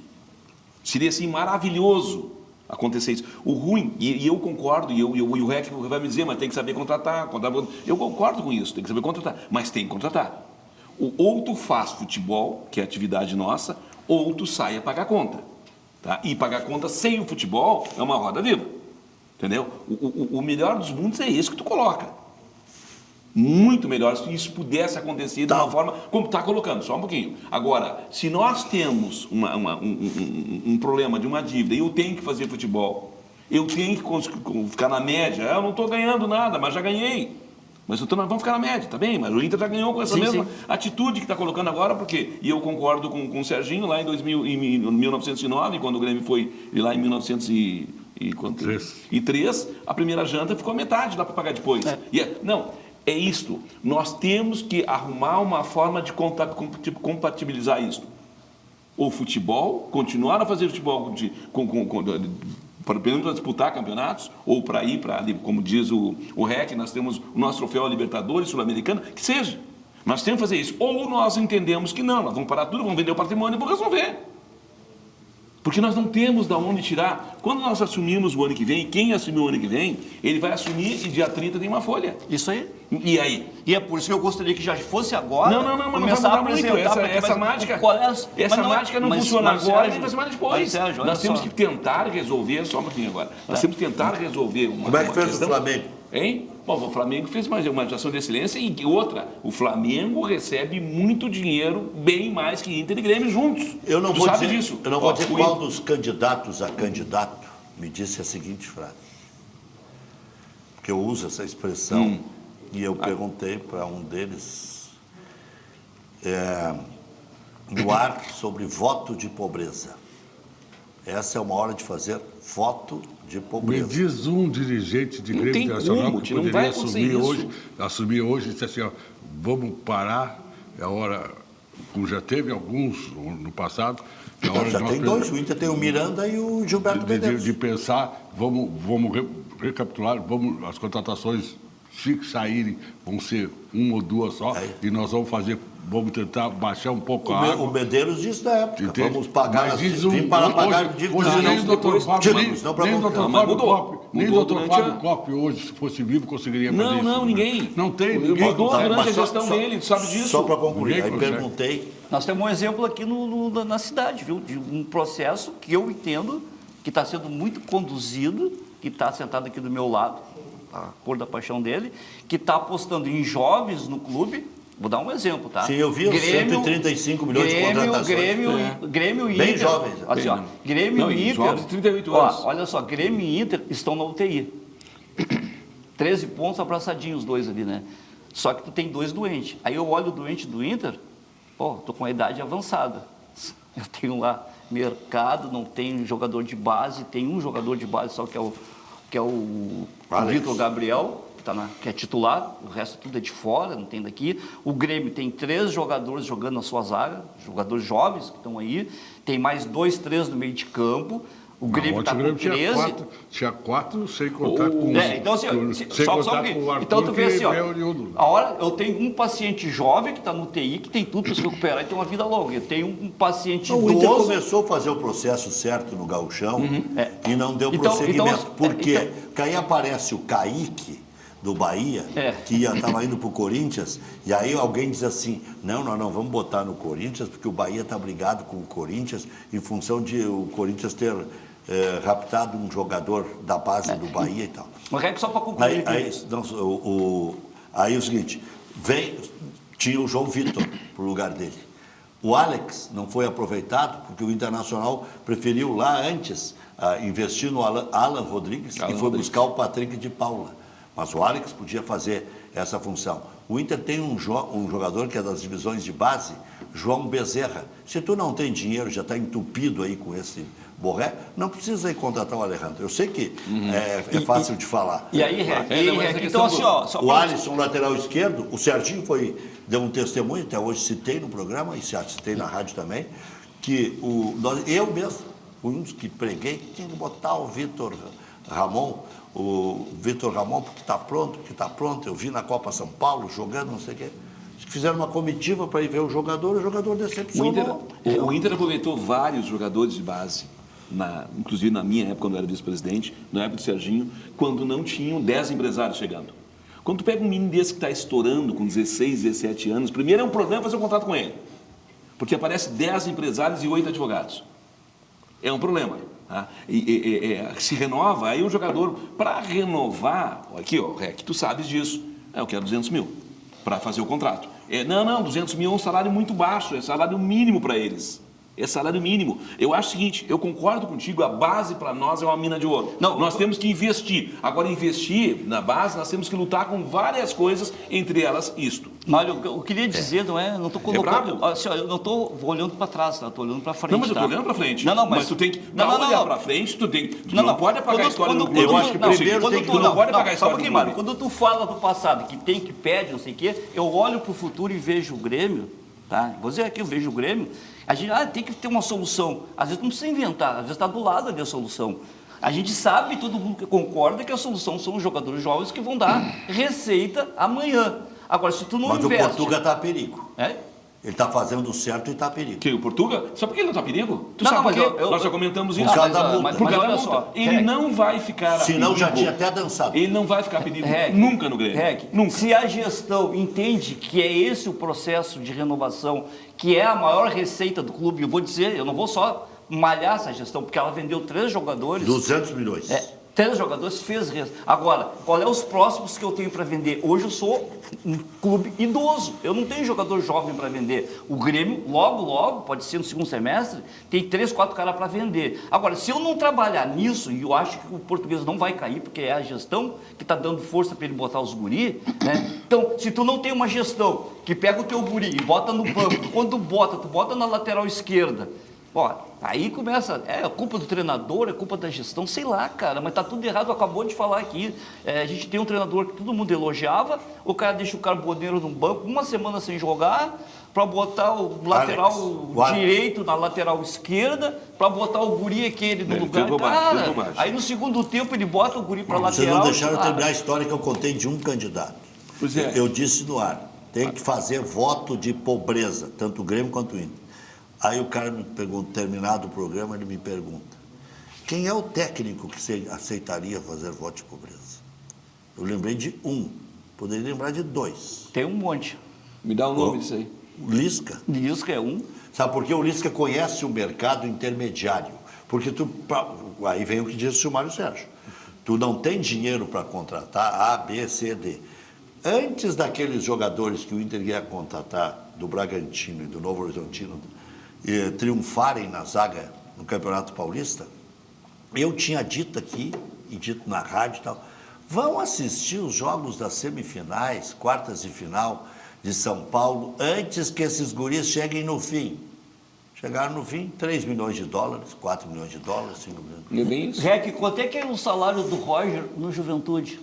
Seria assim maravilhoso acontecer isso. O ruim, e eu concordo, e o REC vai me dizer, mas tem que saber contratar. Eu concordo com isso, tem que saber contratar, mas tem que contratar. Ou tu faz futebol, que é a atividade nossa, ou tu sai a pagar conta. Tá? E pagar conta sem o futebol é uma roda viva. Entendeu? O melhor dos mundos é esse que tu coloca. Muito melhor se isso pudesse acontecer de uma forma como está colocando, só um pouquinho. Agora, se nós temos um problema de uma dívida e eu tenho que fazer futebol, eu tenho que ficar na média, eu não estou ganhando nada, mas já ganhei. Mas nós vamos ficar na média, tá bem? Mas o Inter já ganhou com essa mesma atitude que está colocando agora, porque, e eu concordo com o Serginho, lá em 1909, quando o Grêmio foi lá em 1903, a primeira janta ficou a metade, dá para pagar depois. É isto. Nós temos que arrumar uma forma de compatibilizar isso. o futebol, continuar a fazer futebol para disputar campeonatos, ou para ir para, como diz o REC, nós temos o nosso troféu Libertadores, Sul-Americana, que seja. Nós temos que fazer isso. Ou nós entendemos que não, nós vamos parar tudo, vamos vender o patrimônio e vamos resolver. Porque nós não temos de onde tirar. Quando nós assumimos o ano que vem, quem assumiu o ano que vem, ele vai assumir e dia 30 tem uma folha. Isso aí. E aí? E é por isso que eu gostaria que já fosse agora. Não, começar a muito. apresentar Essa mágica, mágica não funciona agora, nem vai semana depois. Mas, Sérgio, nós temos que tentar resolver, só um pouquinho agora. Nós temos que tentar resolver uma Como é que fez questão. o Flamengo? Hein? Bom, o Flamengo fez mais uma atuação de excelência e outra, o Flamengo recebe muito dinheiro, bem mais que Inter e Grêmio juntos. Eu não tu vou sabe dizer, disso. Eu não vou dizer qual dos candidatos a candidato me disse a seguinte frase. Porque eu uso essa expressão e eu perguntei para um deles no ar sobre voto de pobreza. Essa é uma hora de fazer voto de Me pobreza. diz um dirigente de Grêmio tem Internacional como, que não poderia vai acontecer assumir hoje e dizer assim, ó, vamos parar, é hora, como já teve alguns no passado, é hora Já de tem nós dois, o Inter tem o Miranda e o Gilberto Medeiros. de pensar, vamos recapitular, as contratações, se saírem, vão ser uma ou duas só, e nós vamos tentar baixar um pouco a água. O Medeiros disse na época, Entende? vamos pagar, Mas diz vim para pagar dívidas. hoje nem o doutor Fábio, mudou. nem o Mudou doutor durante Fábio Kopp hoje, se fosse vivo, conseguiria fazer isso. Não, ninguém. Não tem, ninguém. Mudou consegue. durante a Mas só- gestão só- dele, tu sabe disso. Só para concluir, Ninguém aí consegue. perguntei, Nós temos um exemplo aqui na cidade, viu? De um processo que eu entendo que está sendo muito conduzido, que está sentado aqui do meu lado, a cor da paixão dele, que está apostando em jovens no clube. Vou dar um exemplo, tá? sim, eu vi os 135 milhões de contratações. Grêmio e Bem Inter. jovens. Assim, ó, Grêmio Não, e e Inter. jovens de 38 Ó, anos. olha só, Grêmio e Inter estão na UTI. 13 pontos abraçadinhos, os dois ali, né? Só que tu tem dois doentes. Aí eu olho o doente do Inter, tô com a idade avançada. Eu tenho lá mercado, não tenho jogador de base, tem um jogador de base só que é o Vitor Gabriel, que é titular, o resto tudo é de fora, não tem daqui. O Grêmio tem 3 jogadores jogando na sua zaga, jogadores jovens que estão aí, tem mais 2, 3 no meio de campo. O Grêmio está com 13. Tinha 4 sem contar com Então, assim, sem só contar que, com o Arthur, então tu vê assim, ó, que é oriundo. a hora eu tenho um paciente jovem que está no TI, que tem tudo para se recuperar e ter uma vida longa. Eu tenho um paciente o Inter idoso. começou a fazer o processo certo no Gauchão e não deu Então, prosseguimento. Por quê? então- Porque aí aparece o Kaique do Bahia, que estava indo para o Corinthians, e aí alguém diz assim, não, vamos botar no Corinthians, porque o Bahia está brigado com o Corinthians em função de o Corinthians ter raptado um jogador da base do Bahia e tal. Mas é só para concluir Aí isso. é o seguinte, tinha o João Vitor para o lugar dele. O Alex não foi aproveitado porque o Internacional preferiu lá antes investir no Alan Rodrigues e foi buscar o Patrick de Paula. Mas o Alex podia fazer essa função. O Inter tem um jogador que é das divisões de base, João Bezerra. Se tu não tem dinheiro, já está entupido aí com esse Borré, não precisa ir contratar o Alejandro. Eu sei que é fácil de falar. E aí, então assim, ó... Só O Alisson, lateral esquerdo, o Serginho deu um testemunho, até hoje citei no programa, e citei na rádio também, que eu mesmo, um dos que preguei, que tinha que botar o Vitor Ramon, porque está pronto, eu vi na Copa São Paulo, jogando, não sei o quê. Fizeram uma comitiva para ir ver o jogador decepcionou. O Inter aproveitou vários jogadores de base, inclusive na minha época, quando eu era vice-presidente, na época do Serginho, quando não tinham 10 empresários chegando. Quando tu pega um menino desse que está estourando com 16, 17 anos, primeiro é um problema fazer um contrato com ele, porque aparece 10 empresários e 8 advogados. É um problema. Tá? Se renova, aí o jogador, para renovar, aqui, ó, Rec, tu sabes disso, eu quero 200 mil para fazer o contrato. Não, 200 mil é um salário muito baixo, é salário mínimo para eles. É salário mínimo. Eu acho o seguinte, eu concordo contigo, a base para nós é uma mina de ouro. Nós temos que investir. Agora, investir na base, nós temos que lutar com várias coisas, entre elas isto. Mário, eu queria dizer, não estou colocando... Assim, eu não estou olhando para trás, estou olhando para frente. Não, mas eu estou olhando para frente. Mas tu tem que... olhar para frente, tu não pode apagar a história do clube. Eu acho que primeiro tem que... Tu não pode apagar a história do clube. Mário, quando tu fala do passado, que pede, não sei o quê, eu olho para o futuro e vejo o Grêmio, tá? Vou dizer aqui, eu vejo o Grêmio, A gente tem que ter uma solução. Às vezes não precisa inventar, às vezes está do lado ali a solução. A gente sabe, todo mundo concorda que a solução são os jogadores jovens que vão dar receita amanhã. Agora, se tu não Mas investe... o Portuga está a perigo. É? Ele está fazendo certo e está a perigo. Que o Portuga? Sabe por que ele não está a perigo? Tu Não, sabe mas por quê? eu- Nós já comentamos Por isso. causa da multa. mas Por causa olha da multa. só, Ele Rec, não vai ficar a Senão já perigo. tinha até dançado. Ele não vai ficar a perigo Rec, nunca no Grêmio. Rec, Nunca. se a gestão entende que é esse o processo de renovação, que é a maior receita do clube, eu vou dizer, eu não vou só malhar essa gestão, porque ela vendeu 3 jogadores... 200 milhões. 3 jogadores fez res. Agora, qual é os próximos que eu tenho para vender? Hoje eu sou um clube idoso, eu não tenho jogador jovem para vender. O Grêmio, logo, pode ser no segundo semestre, tem 3, 4 caras para vender. Agora, se eu não trabalhar nisso, e eu acho que o Português não vai cair, porque é a gestão que está dando força para ele botar os guri, né? Então, se tu não tem uma gestão que pega o teu guri e bota no banco, quando tu bota na lateral esquerda, ó, aí começa, é culpa do treinador, é culpa da gestão, sei lá, cara, mas tá tudo errado, acabou de falar aqui. A gente tem um treinador que todo mundo elogiava, o cara deixa o carboneiro no banco, uma semana sem jogar, para botar o lateral direito na lateral esquerda, para botar o guri aquele no lugar. fez bobagem, Cara, fez bobagem. aí no segundo tempo ele bota o guri para Vocês lateral. não deixaram eu terminar a história que eu contei de um candidato. Pois é. Eu disse no ar, tem que fazer voto de pobreza, tanto o Grêmio quanto o Inter. Aí o cara me pergunta, terminado o programa, ele me pergunta, quem é o técnico que você aceitaria fazer voto de pobreza? Eu lembrei de um, poderia lembrar de 2. Tem um monte. Me dá o nome disso aí. O Lisca. Lisca é um. Sabe por quê? O Lisca conhece o mercado intermediário. Porque aí vem o que disse o Mário Sérgio. Tu não tem dinheiro para contratar A, B, C, D. Antes daqueles jogadores que o Inter ia contratar, do Bragantino e do Novo Horizontino, triunfarem na zaga no Campeonato Paulista, eu tinha dito aqui, e dito na rádio e tal, vão assistir os jogos das semifinais, quartas de final de São Paulo, antes que esses guris cheguem no fim. Chegaram no fim, 3 milhões de dólares, 4 milhões de dólares, 5 milhões. Não é bem isso? Rec, quanto é que é o salário do Roger no Juventude?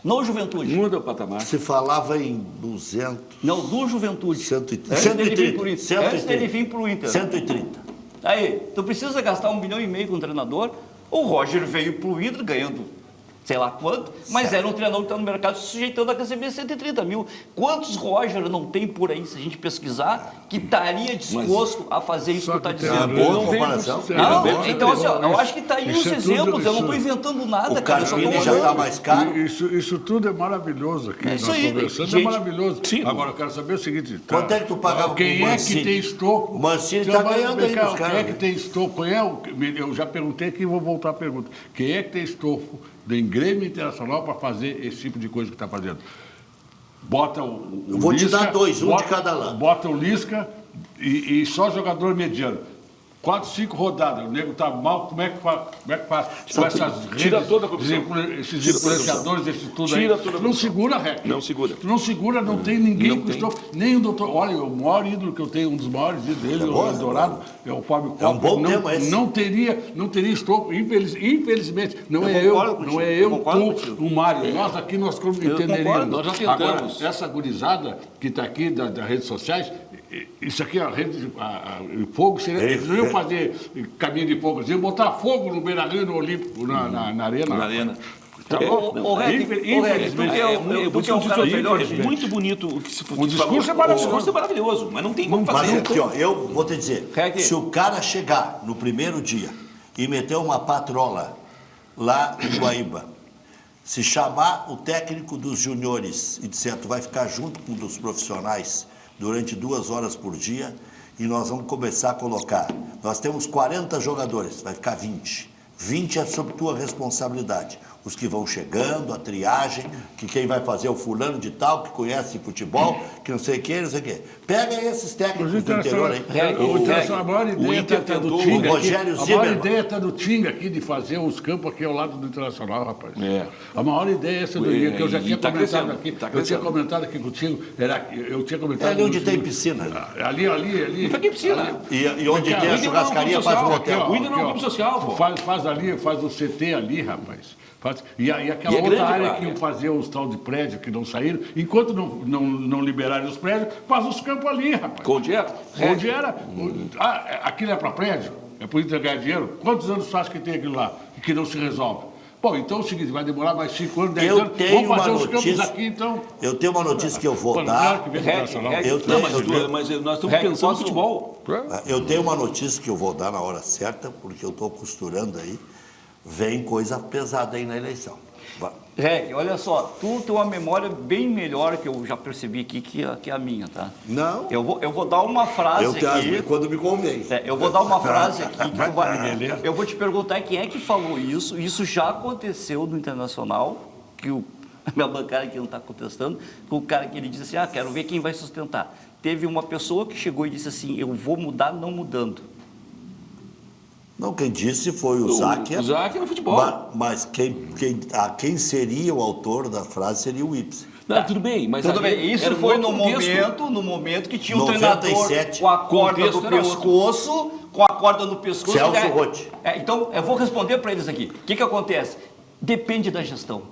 No Juventude. Muda o patamar. Se falava em 200... Não, do Juventude. 130. Antes dele vir pro Inter. 130. Antes dele vir pro Inter. 130. Aí, tu precisa gastar 1,5 milhão com o treinador. O Roger veio pro Inter ganhando sei lá quanto, mas era um treinador que está no mercado se sujeitando a receber 130 mil. Quantos Roger não tem por aí, se a gente pesquisar, que estaria disposto a fazer isso que tu está dizendo? Boa comparação. Não, então assim, ó, eu acho que está aí os Isso é tudo- exemplos, eu não estou isso- inventando nada, O cara. Eu só Carpini tô já está falando. mais caro. Isso tudo é maravilhoso aqui. É isso nós aí, conversando, gente. é maravilhoso. Sim. Agora, eu quero saber o seguinte. Quanto é que tu pagava Quem pro é Mancini? que tem estofo? O Mancini Então, tá ganhando aí dos Quem caras, é que né? tem estofo? Eu já perguntei aqui e vou voltar à pergunta. Quem é que tem estofo do Grêmio Internacional para fazer esse tipo de coisa que está fazendo? Bota o Eu vou te Lisca, dar 2, um de bota- cada lado. Bota o Lisca e só jogador mediano. 4, 5 rodadas. O nego tá mal, como é que faz? Com essas redes, Tira toda a corrupção. esses influenciadores, esse tudo Tira aí. toda a Não corrupção. segura, Rec. Não segura. Não segura, não tem ninguém Não com tem. estofo. Nem o doutor. Olha, o maior ídolo que eu tenho, um dos maiores ídolos dele, É bom, o Eldorado, é o Fábio Costa. É um bom não, tema esse. não teria estofo, infelizmente. Não é concordo eu, contigo, não é eu eu, concordo tu, contigo. o Mário. Nós aqui nós entenderíamos. concordo, nós já tentamos. Agora, essa gurizada que está aqui das redes sociais, isso aqui é a rede de fogo, eles não iam fazer caminho de fogo, eles iam botar fogo no Beira-Rio e no Olímpico, na arena. Na arena. Tá É, bom? Ô, Rec, Infelizmente. Eu vou te um dizer cara aí, melhor, é muito bonito o que se O discurso é maravilhoso. O discurso é maravilhoso, mas não tem como Mas fazer. aqui, ó, eu vou te dizer, Rec. se o cara chegar no primeiro dia e meter uma patrola lá em Guaíba, se chamar o técnico dos juniores e disser, tu vai ficar junto com um dos profissionais durante 2 horas por dia e nós vamos começar a colocar. Nós temos 40 jogadores, vai ficar 20. 20 é sob tua responsabilidade. Os que vão chegando, a triagem, que quem vai fazer é o fulano de tal, que conhece futebol, que não sei o que, não sei o que. Pega esses técnicos do interior aí. O Internacional, a maior ideia Inter está do tentou- Tinga o aqui. Rogério A maior Zimmermann. ideia está do Tinga aqui de fazer os campos aqui ao lado do Internacional, rapaz. É. A maior ideia é essa do É, que eu já e tinha tá comentado crescendo, aqui. tá Eu tinha crescendo. comentado aqui contigo. Eu tinha comentado. É ali onde no- tem piscina. Ali. Não foi que piscina. E onde Aqui, tem ó, a o churrascaria Inter não é um faz um clube hotel. social. O Inter não é um clube social, pô. Faz ali, faz o CT ali, rapaz. E aquela E é outra grande, área cara. que iam fazer os tal de prédios que não saíram, enquanto não liberarem os prédios, faz os campos ali, rapaz. Onde é? Onde era? Aquilo é para prédio? É por isso ganhar dinheiro? Quantos anos faz que tem aquilo lá e que não se resolve? Bom, então é o seguinte, vai demorar mais 5 anos, 10 Eu anos. tenho Vamos fazer uma os campos notícia- aqui, então. Eu tenho uma notícia que eu vou Claro dar. que vem do Nacional. Não, mas nós estamos Reg, pensando no posso- futebol. Eu tenho uma notícia que eu vou dar na hora certa, porque eu estou costurando aí. Vem coisa pesada aí na eleição. Reg, olha só, tu tem uma memória bem melhor que eu já percebi aqui que a minha, tá? Não. Eu vou dar uma frase Eu tenho aqui. quando me convém. Eu vou dar uma frase aqui que tu vai. Eu vou te perguntar quem é que falou isso. Isso já aconteceu no Internacional, que a minha bancada aqui não está contestando, com o cara que ele disse assim, quero ver quem vai sustentar. Teve uma pessoa que chegou e disse assim, eu vou mudar não mudando. Não, quem disse foi o Záquia. O Záquia no futebol. Mas quem seria o autor da frase seria o Ibsen. Não, tudo bem, mas Tudo aí bem, isso era um foi outro contexto. no momento que tinha um 97, treinador com a corda no contexto era outro. pescoço, com a corda no pescoço. Celso Rotti. Então, eu vou responder para eles aqui. O que acontece? Depende da gestão.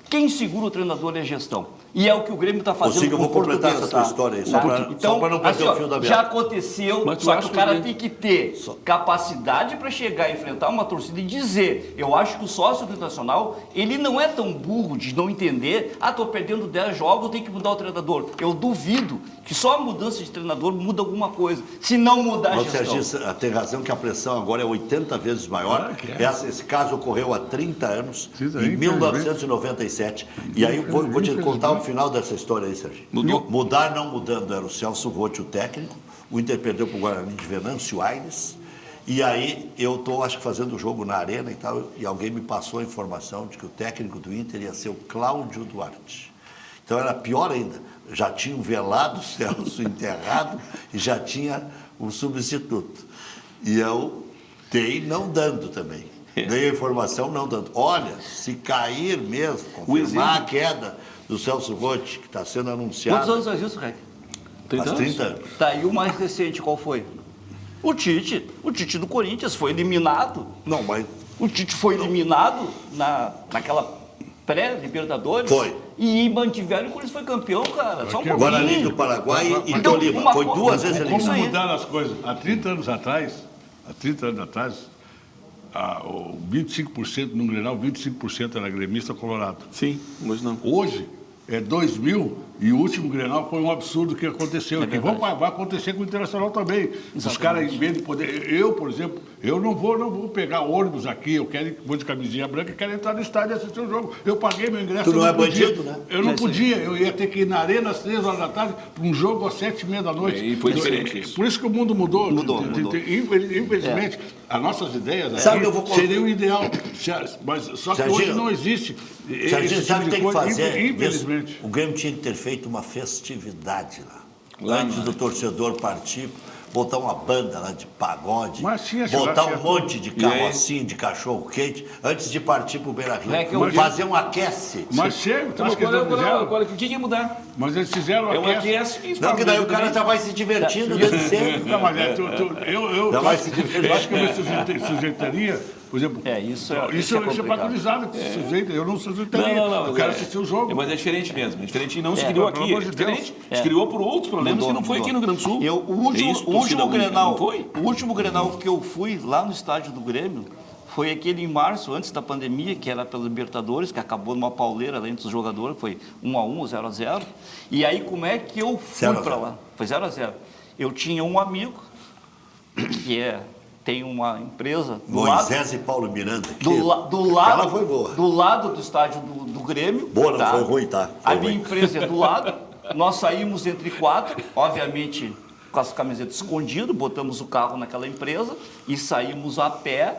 Quem segura o treinador é a gestão. E é o que o Grêmio está fazendo Siga, eu com o vou completar Português, essa tua tá? história aí, Tá? só pra não perder o fio da meada. Já aconteceu, Mas tu só que acha o cara que- tem que ter capacidade para chegar e enfrentar uma torcida e dizer, eu acho que o sócio do Internacional, ele não é tão burro de não entender, estou perdendo 10 jogos, eu tenho que mudar o treinador. Eu duvido que só a mudança de treinador muda alguma coisa, se não mudar a Mas, gestão. Serginho, tem razão que a pressão agora é 80 vezes maior. Claro que é. Esse caso ocorreu há 30 anos, Precisa, em infelizmente. 1997. E aí vou te contar o final dessa história aí, Serginho. Mudou. Mudar não mudando, era o Celso Rotti, o técnico. O Inter perdeu para o Guarani de Venâncio Aires. E aí eu estou, acho que fazendo o jogo na arena e tal, e alguém me passou a informação de que o técnico do Inter ia ser o Cláudio Duarte. Então era pior ainda. Já tinham velado o Celso enterrado e já tinha um substituto. E eu dei não dando também. Dei a informação não dando. Olha, se cair mesmo, confirmar a queda do Celso Rotti, que está sendo anunciado Quantos anos faz isso, Reg? 30 faz 30 anos. Tá, e o mais recente qual foi? O Tite do Corinthians foi eliminado. Não, mas O Tite foi eliminado naquela pré-Libertadores. Foi. E mantiveram e o Corinthians foi campeão, cara. Só um pouquinho. Guarani do Paraguai e Então, Tolima. uma Foi co- duas vezes Isso Como eliminado. aí. mudaram as coisas? Há 30 anos atrás, o 25% no Grenal, 25% era gremista colorado. Sim, mas não. Hoje, é 2000 e o último Grenal foi um absurdo que aconteceu aqui. verdade. Vai acontecer com o Internacional também. Os caras, em vez de poder... Eu, por exemplo, eu não vou pegar ônibus aqui, vou de camisinha branca e quero entrar no estádio e assistir o jogo. Eu paguei meu ingresso. Tu não eu é podia. bandido, né? Eu não podia. Eu ia ter que ir na arena às 3 horas da tarde para um jogo às 7h30 da noite. E foi diferente isso. Por isso que o mundo mudou. Mudou. Infelizmente, as nossas ideias Sabe, aqui eu vou- seriam ideal. Mas só que Serginho, hoje não existe. Serginho, esse sabe o que tipo de tem que coisa. fazer? Infelizmente. O Grêmio tinha que ter feito uma festividade lá. Lá, Antes né? do torcedor partir, botar uma banda lá de pagode, Mas tinha botar churrasco, um monte de E aí? carrocinho, de cachorro quente, antes de partir para o Beira-Rio. É que eu- Fazer um aquece. Mas chega, Então, acho que eles não fizeram. agora, o que ia mudar? Mas eles fizeram É um aquece. aquece. Não, que daí o cara já vai se divertindo desde cedo. Não, mas eu Já vai acho se que divertir. eu acho que eu me sujeitaria, por exemplo. Isso é isso é complicado. padronizado que se sujeita. Eu não sujeitaria. Não. Eu quero assistir o jogo. Mas é diferente mesmo. É diferente e não se É, criou pelo aqui. É amor de Deus. diferente. Se criou por outros problemas que não foi aqui no Rio Grande do Sul. O É isso, último torcida única, Grenal, não foi? o último Grenal que eu fui lá no estádio do Grêmio foi aquele em março, antes da pandemia, que era pela Libertadores, que acabou numa pauleira lá entre os jogadores, foi 1-1 ou 0-0. E aí, como é que eu fui 0 a 0. para lá? Foi 0-0. Eu tinha um amigo, que tem uma empresa do lado... Moisés e Paulo Miranda. Ela foi boa. Do lado do estádio do Grêmio. Boa, não foi ruim, tá? Foi A ruim. minha empresa é do lado. Nós saímos entre 4, obviamente com as camisetas escondidas, botamos o carro naquela empresa e saímos a pé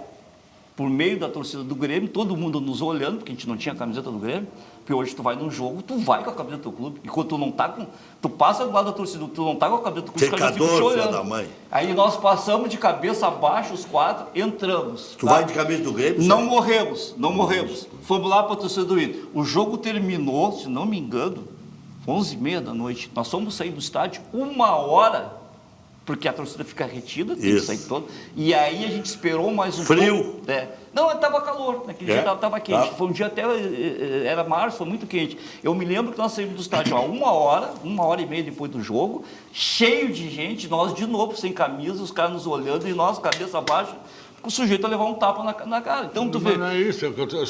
por meio da torcida do Grêmio, todo mundo nos olhando, porque a gente não tinha camiseta do Grêmio, porque hoje tu vai num jogo, tu vai com a camiseta do clube, e quando tu não tá com... Tu passa do lado da torcida, tu não tá com a camiseta do clube, os caras já ficam te Pecador, filho olhando. da mãe. Aí nós passamos de cabeça abaixo, os 4, entramos. Tu tá? vai de camisa do Grêmio? Não Sérgio? morremos. Fomos lá para a torcida do Inter. O jogo terminou, se não me engano, 11h30 da noite. Nós fomos sair do estádio 1h porque a torcida fica retida, tem que Isso. sair toda. E aí a gente esperou mais um Frio. pouco. Não, estava calor, naquele dia estava quente. Tá. Foi um dia até, era março, foi muito quente. Eu me lembro que nós saímos do estádio a 1h30 depois do jogo, cheio de gente, nós de novo sem camisa, os caras nos olhando e nós, cabeça abaixo, o sujeito a levar um tapa na cara. Então, tu vê. Mas não é isso, eu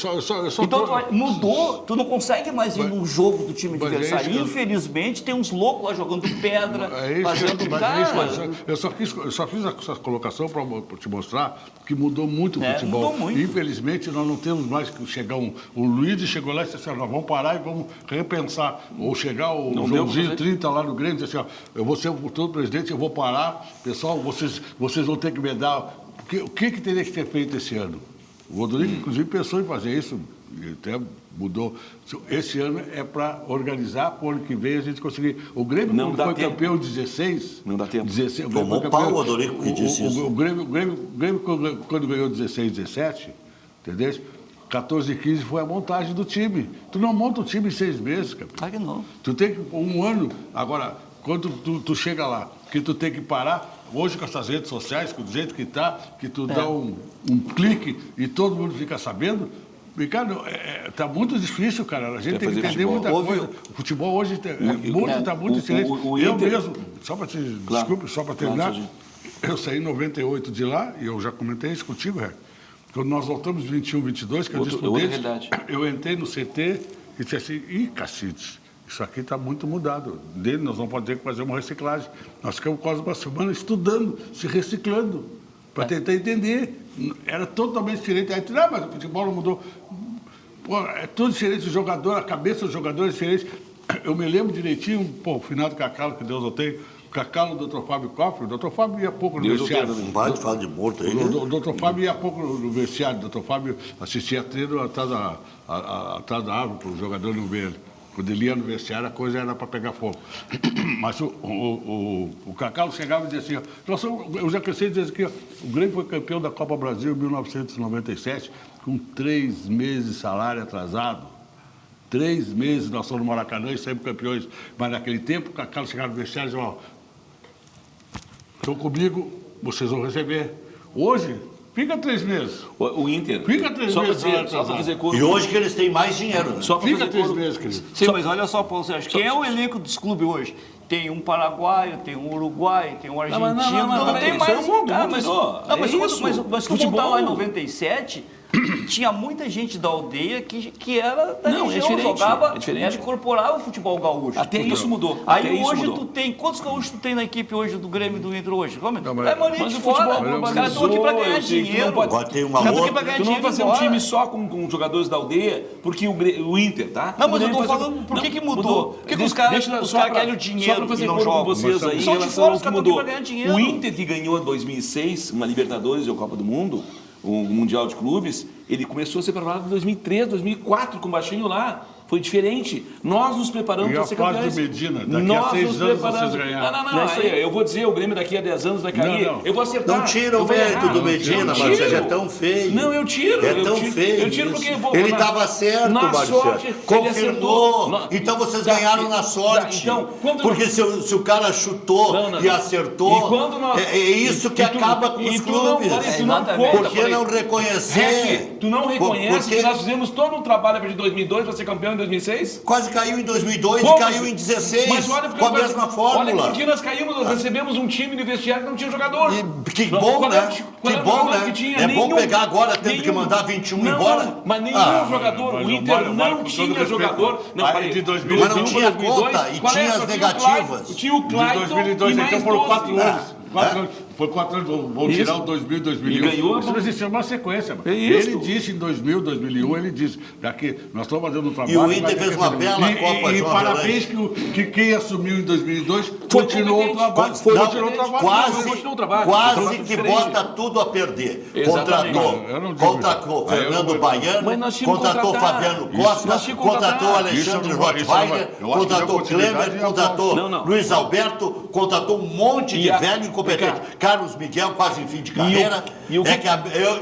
só Então, mudou, tu não consegue mais ir no jogo do time mas é adversário. isso que eu- Infelizmente, tem uns loucos lá jogando pedra, fazendo eu só fiz essa colocação para te mostrar que mudou muito o futebol. Mudou muito. Infelizmente, nós não temos mais que chegar o Luiz chegou lá e disse assim, nós vamos parar e vamos repensar. Ou chegar o Não deu pra Joãozinho fazer. 30 lá no Grêmio e dizer assim, ó, eu vou ser o futuro presidente, eu vou parar. Pessoal, vocês vão ter que me dar... O que teria que ter feito esse ano? O Rodrigo, inclusive, pensou em fazer isso, e até mudou. Esse ano é para organizar, para o ano que vem a gente conseguir. O Grêmio, Não quando dá foi tempo. campeão em 16... Não dá tempo. 16, Tomou pau o Rodrigo que disse isso. O Grêmio, quando ganhou 16, 17, entendeu? 14 e 15 foi a montagem do time. Tu não monta o time em 6 meses, cara. Claro que não. Tu tem que, um ano, agora, quando tu chega lá, que tu tem que parar, hoje com essas redes sociais, do jeito que tá, que tu dá um clique e todo mundo fica sabendo, Ricardo, tá muito difícil, cara, a gente tem que fazer entender futebol. muita coisa. O futebol hoje está muito diferente. o Eu Inter- mesmo, desculpe, só para terminar, Serginho. eu saí em 98 de lá, e eu já comentei isso contigo, Ricardo. Quando nós voltamos em 21, 22, que eu disse pro outra deles, realidade. eu entrei no CT e disse assim, cacete, isso aqui está muito mudado. Dele, nós não podemos ter que fazer uma reciclagem. Nós ficamos quase uma semana estudando, se reciclando, para tentar entender. Era totalmente diferente. Aí, mas o futebol não mudou. Pô, é tudo diferente, o jogador, a cabeça do jogador é diferente. Eu me lembro direitinho, o final do Cacalo, que Deus o tenha, o Cacalo do Dr. Fábio Coffre, o Dr. Fábio ia pouco no Deus o vestiário. tenha, Um baita fala de morto aí, né? O doutor Fábio ia pouco no vestiário. O doutor Fábio assistia treino atrás da árvore, para o jogador não ver ele. Quando ele ia no vestiário, a coisa era para pegar fogo. Mas o Cacau chegava e dizia assim, ó, eu já cansei de dizer aqui, ó, o Grêmio foi campeão da Copa Brasil em 1997, com 3 meses de salário atrasado. 3 meses nós fomos no Maracanã e saímos campeões. Mas naquele tempo, o Cacau chegava no vestiário e dizia, ó, estão comigo, vocês vão receber. Hoje, fica 3 meses. O Inter. Fica 3 só meses para atrasado. fazer coro. E hoje que eles têm mais dinheiro, né? Só para Fica fazer 3 coro. meses, querido. Sim, mas olha só, Paulo Sérgio, quem é o elenco dos clubes hoje? Tem um paraguaio, tem um uruguaio, tem um argentino, não tem mais. isso é um Cara, mas se tu voltar lá em Futebol. 97, tinha muita gente da aldeia que era da Não, é região, diferente, jogava, é diferente. era incorporar o futebol gaúcho. Até isso mudou. Aí até isso hoje mudou. tu tem, quantos gaúchos tu tem na equipe hoje do Grêmio e do Inter hoje? Não, mas- É mania Mas de o futebol fora, os globalizou, caras estão aqui pra ganhar eu sei que tu não dinheiro. pode- Agora tem uma Os caras tão aqui outra. pra ganhar Tu não dinheiro vai fazer e um embora. time só com jogadores da aldeia, porque o Inter, tá? Não, mas eu tô Poderia fazer- falando, por que Não, que mudou? Por que que os caras querem o dinheiro Só para fazer e não coro com jogam? vocês Mas aí, em só de relação fora ao os que caras tão mudou. aqui pra ganhar dinheiro. O Inter que ganhou em 2006, uma Libertadores ou Copa do Mundo, o Mundial de Clubes, ele começou a ser preparado em 2003, 2004, com o Baixinho lá. Foi diferente. Nós nos preparamos E para a ser fase campeões. do Medina, daqui a Nós 6 nos anos preparamos. vocês ganharam. Não, aí, eu vou dizer, o Grêmio daqui a 10 anos vai cair. Não. Eu vou acertar. Não tira o Eu vou mérito errar. do Medina, Eu Marcelo, tiro. é tão feio. Não, eu tiro. É tão feio. Eu tiro porque... isso. pô, Ele na- estava certo, na Marcelo. sorte, ele Confirmou. acertou. Então vocês Tá, ganharam na tá, sorte. então, quando- Porque se o cara chutou Não, e acertou, E quando nós- é isso que e tu- acaba com e os tu não- clubes. olha, tu não Exatamente. conta, Por que peraí. não reconhecer? Rec, tu não reconhece Porque que nós fizemos todo um trabalho de 2002 para ser campeão em 2006? quase caiu em 2002 Pô, e caiu em 16 mas olha porque com a nós- mesma Olha fórmula. porque nós caímos, nós recebemos um time no vestiário que não tinha jogador. Que Não, bom, qual né? era o Que jogador bom, né? que tinha? É bom Nenhum. pegar agora, tendo que Nenhum. mandar 21 Não, embora. não, mas nenhum Ah, jogador. mas O o Inter Mário, não com todo tinha respeito, jogador. Não, aí peraí. de 2000, Mas não tinha 2002, conta e qual é? tinha Só as tinha o negativas. Clayton, tinha o De Clayton 2002, e então mais foram 12. 4 anos. 4 anos. Foi 4 anos, vão Isso. tirar o 2000, 2001. E ganhou, Isso não existia uma sequência. Mano. É isso. Ele disse em 2000, 2001, ele disse, daqui, nós estamos fazendo um trabalho... E o Inter vai ter fez que uma fazer- bela Copa, E João parabéns que quem assumiu em 2002 Foi continuou o competente. trabalho. Foi Não, Continuou o trabalho. quase, continuou o trabalho. quase Trabalho que diferente. bota tudo a perder. Exatamente. Contratou, Eu não digo contratou isso. Aí eu Fernando não vou- Baiano, Mas nós tínhamos que contratou contratar. Fabiano Isso. Costa, Nós tínhamos que contratou contratar. Alexandre Isso eu não vou- Rottweiler, eu acho que contratou a continuidade Kleber, é a contratou Não, não. Luiz Alberto, contratou um monte de velho incompetente. Carlos Miguel, quase em fim de carreira.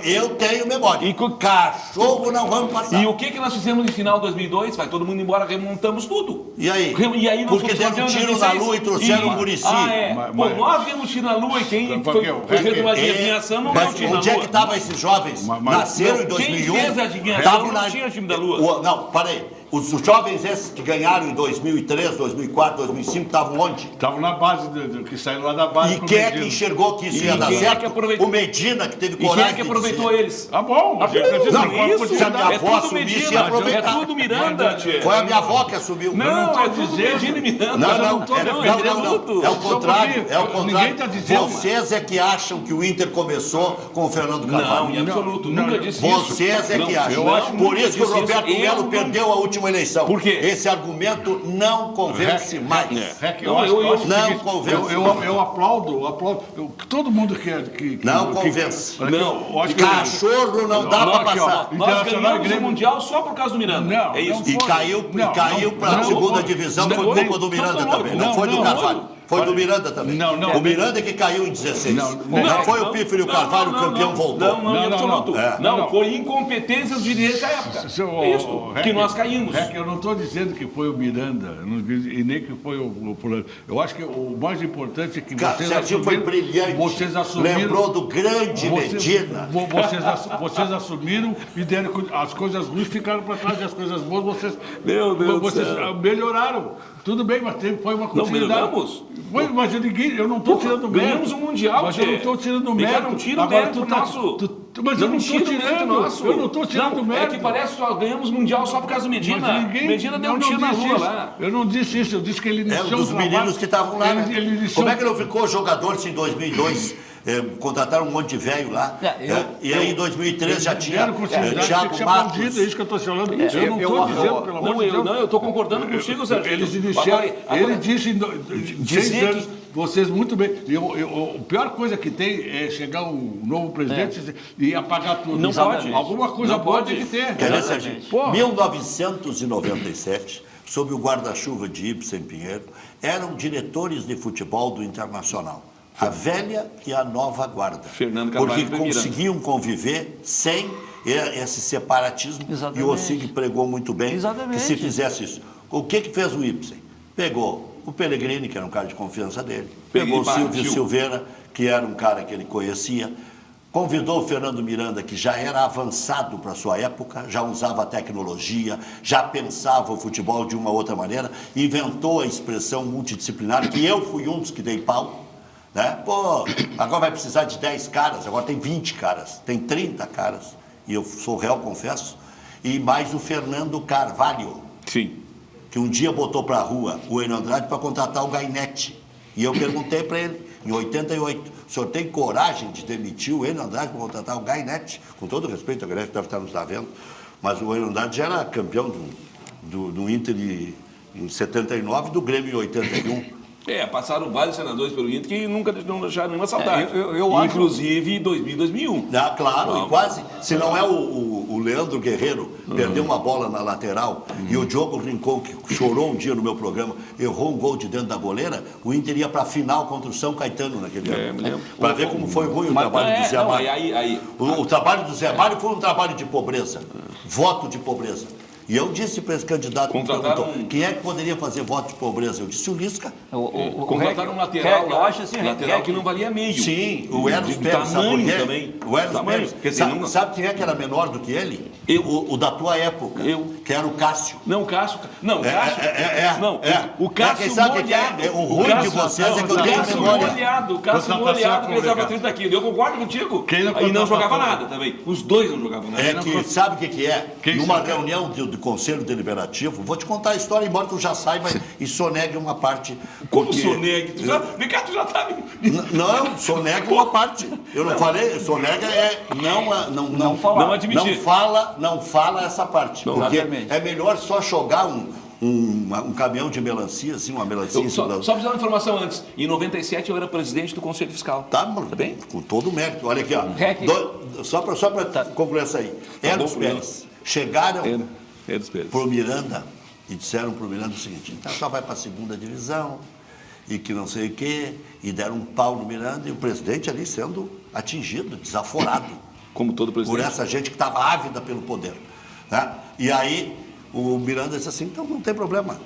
Eu tenho memória. Cachorro não vamos passar. E o que nós fizemos no final de 2002? Vai todo mundo embora, remontamos tudo. E aí? Porque deram um tiro na lua e trouxeram o Muricy. Nós demos tiro na lua e quem foi feito uma adivinhação não deu tiro na lua. Onde é que estavam esses jovens? Nasceram em 2001. Quem fez a adivinhação não tinha time da lua. Não, parei. Os jovens esses que ganharam em 2003, 2004, 2005, estavam onde? Estavam na base, que saíram lá da base. E quem é que enxergou que isso ia dar certo? O Medina, que teve coragem. E quem é que aproveitou eles? Ah, bom. Se a minha avó assumisse, ia aproveitar. É tudo Miranda, tia. Foi a minha avó que assumiu. Não, é tudo Medina e Miranda. Não. É o contrário. Ninguém está dizendo. Vocês é que acham que o Inter começou com o Fernando Carvalho. Não, em absoluto. Nunca disse isso. Vocês é que acham. Por isso que o Roberto Melo perdeu a última eleição. Por quê? Esse argumento não convence mais. Não convence. Eu aplaudo. Todo mundo que não convence. Cachorro não dá para passar. Nós ganhamos o Mundial só por causa do Miranda. Não, é isso. E caiu para a segunda divisão, foi culpa do Miranda também. Não foi do Carvalho. Foi do Miranda também. Não. O Miranda é que caiu em 16. Não foi o Pífero e o Carvalho, o campeão voltou. Não, em absoluto. Não, foi incompetência dos dirigentes da época. É isso que nós caímos. Eu não estou dizendo que foi o Miranda, e nem que foi o fulano. Eu acho que o mais importante é que vocês assumiram. Foi brilhante. Vocês assumiram. Lembrou do grande Medina. Vocês assumiram e deram as coisas ruins ficaram para trás e as coisas boas vocês melhoraram. Tudo bem, mas foi uma continuidade. Não melhoramos? Mas eu não estou tirando mérito. Ganhamos um Mundial, mas eu não estou tirando mérito. Não tira dentro nosso. Mas eu não estou tirando. Eu não estou tirando mérito. É que parece que só ganhamos Mundial só por causa do Medina. Medina deu um tiro na rua lá. Eu não disse isso, eu disse que ele iniciou dos meninos que estavam lá. Como é que não ficou jogador se em 2002... contrataram um monte de velho lá. E aí em 2013 já tinha Thiago Matos. É isso que eu estou falando. Eu não estou dizendo, pelo amor de Deus. Não, eu estou concordando contigo, Sérgio. Eles iniciaram. Ele disse em 6 anos, vocês muito bem. A pior coisa que tem é chegar um novo presidente e apagar tudo. Não pode. Alguma coisa pode que ter. Quer Serginho? 1997, sob o guarda-chuva de Ibsen Pinheiro, eram diretores de futebol do Internacional. A velha e a nova guarda. Fernando Carvalho. Porque conseguiam conviver sem esse separatismo. Exatamente. E o Ossig pregou muito bem Exatamente. que se fizesse isso. O que fez o Ibsen? Pegou o Pellegrini, que era um cara de confiança dele, pegou o Silvio Silveira, que era um cara que ele conhecia, convidou o Fernando Miranda, que já era avançado para a sua época, já usava a tecnologia, já pensava o futebol de uma outra maneira, inventou a expressão multidisciplinar, que eu fui um dos que dei pau. Né? Pô, agora vai precisar de 10 caras, agora tem 20 caras, tem 30 caras, e eu sou réu, confesso, e mais o Fernando Carvalho, sim, que um dia botou para a rua o Enio Andrade para contratar o Gainete, e eu perguntei para ele, em 88, o senhor tem coragem de demitir o Enio Andrade para contratar o Gainete? Com todo respeito, a Gainete deve estar nos vendo, mas o Enio Andrade já era campeão do Inter em 79 e do Grêmio em 81. Passaram vários senadores pelo Inter que nunca não deixaram nenhuma saudade. Eu inclusive em 2000 e 2001. Claro, e quase. Se não é o Leandro Guerreiro, perdeu uma bola na lateral, e o Diogo Rincon, que chorou um dia no meu programa, errou um gol de dentro da goleira, o Inter ia para a final contra o São Caetano naquele ano. Para ver como foi ruim o trabalho do Zé Mário. O trabalho do Zé Mário foi um trabalho de pobreza, voto de pobreza. E eu disse para esse candidato que perguntou, quem é que poderia fazer voto de pobreza? Eu disse o Lisca. Contrataram um lateral lá, lateral que não valia meio. Sim, o Eros Pérez, sabe por quê? Também. O Eros Pérez. Sabe quem é que era menor do que ele? O da tua época, que era o Cássio. Não, o Cássio. Não, o Cássio. O Cássio quem sabe molhado. O ruim de vocês é que eu tenho memória. O Cássio molhado pesava 30 quilos. Eu concordo contigo. E não jogava nada também. Os dois não jogavam nada. Sabe o que é? Numa reunião do Conselho Deliberativo, vou te contar a história, embora tu já saiba e sonegue uma parte. Como sonegue? Tu já tá... Não, sonega uma parte. Eu não falei, sonega não fala essa parte. Porque é melhor só jogar um caminhão de melancia, assim, uma melancia. Só precisar de uma informação antes. Em 97 eu era presidente do Conselho Fiscal. Tá bem? Com todo o mérito. Olha aqui, ó. Só para concluir essa aí. Eros Pérez. Chegaram pro Miranda e disseram pro Miranda o seguinte: então só vai para a segunda divisão e que não sei o quê, e deram um pau no Miranda, e o presidente ali sendo atingido, desaforado. Como todo presidente. Por essa gente que estava ávida pelo poder. Né? E aí o Miranda disse assim, então não tem problema.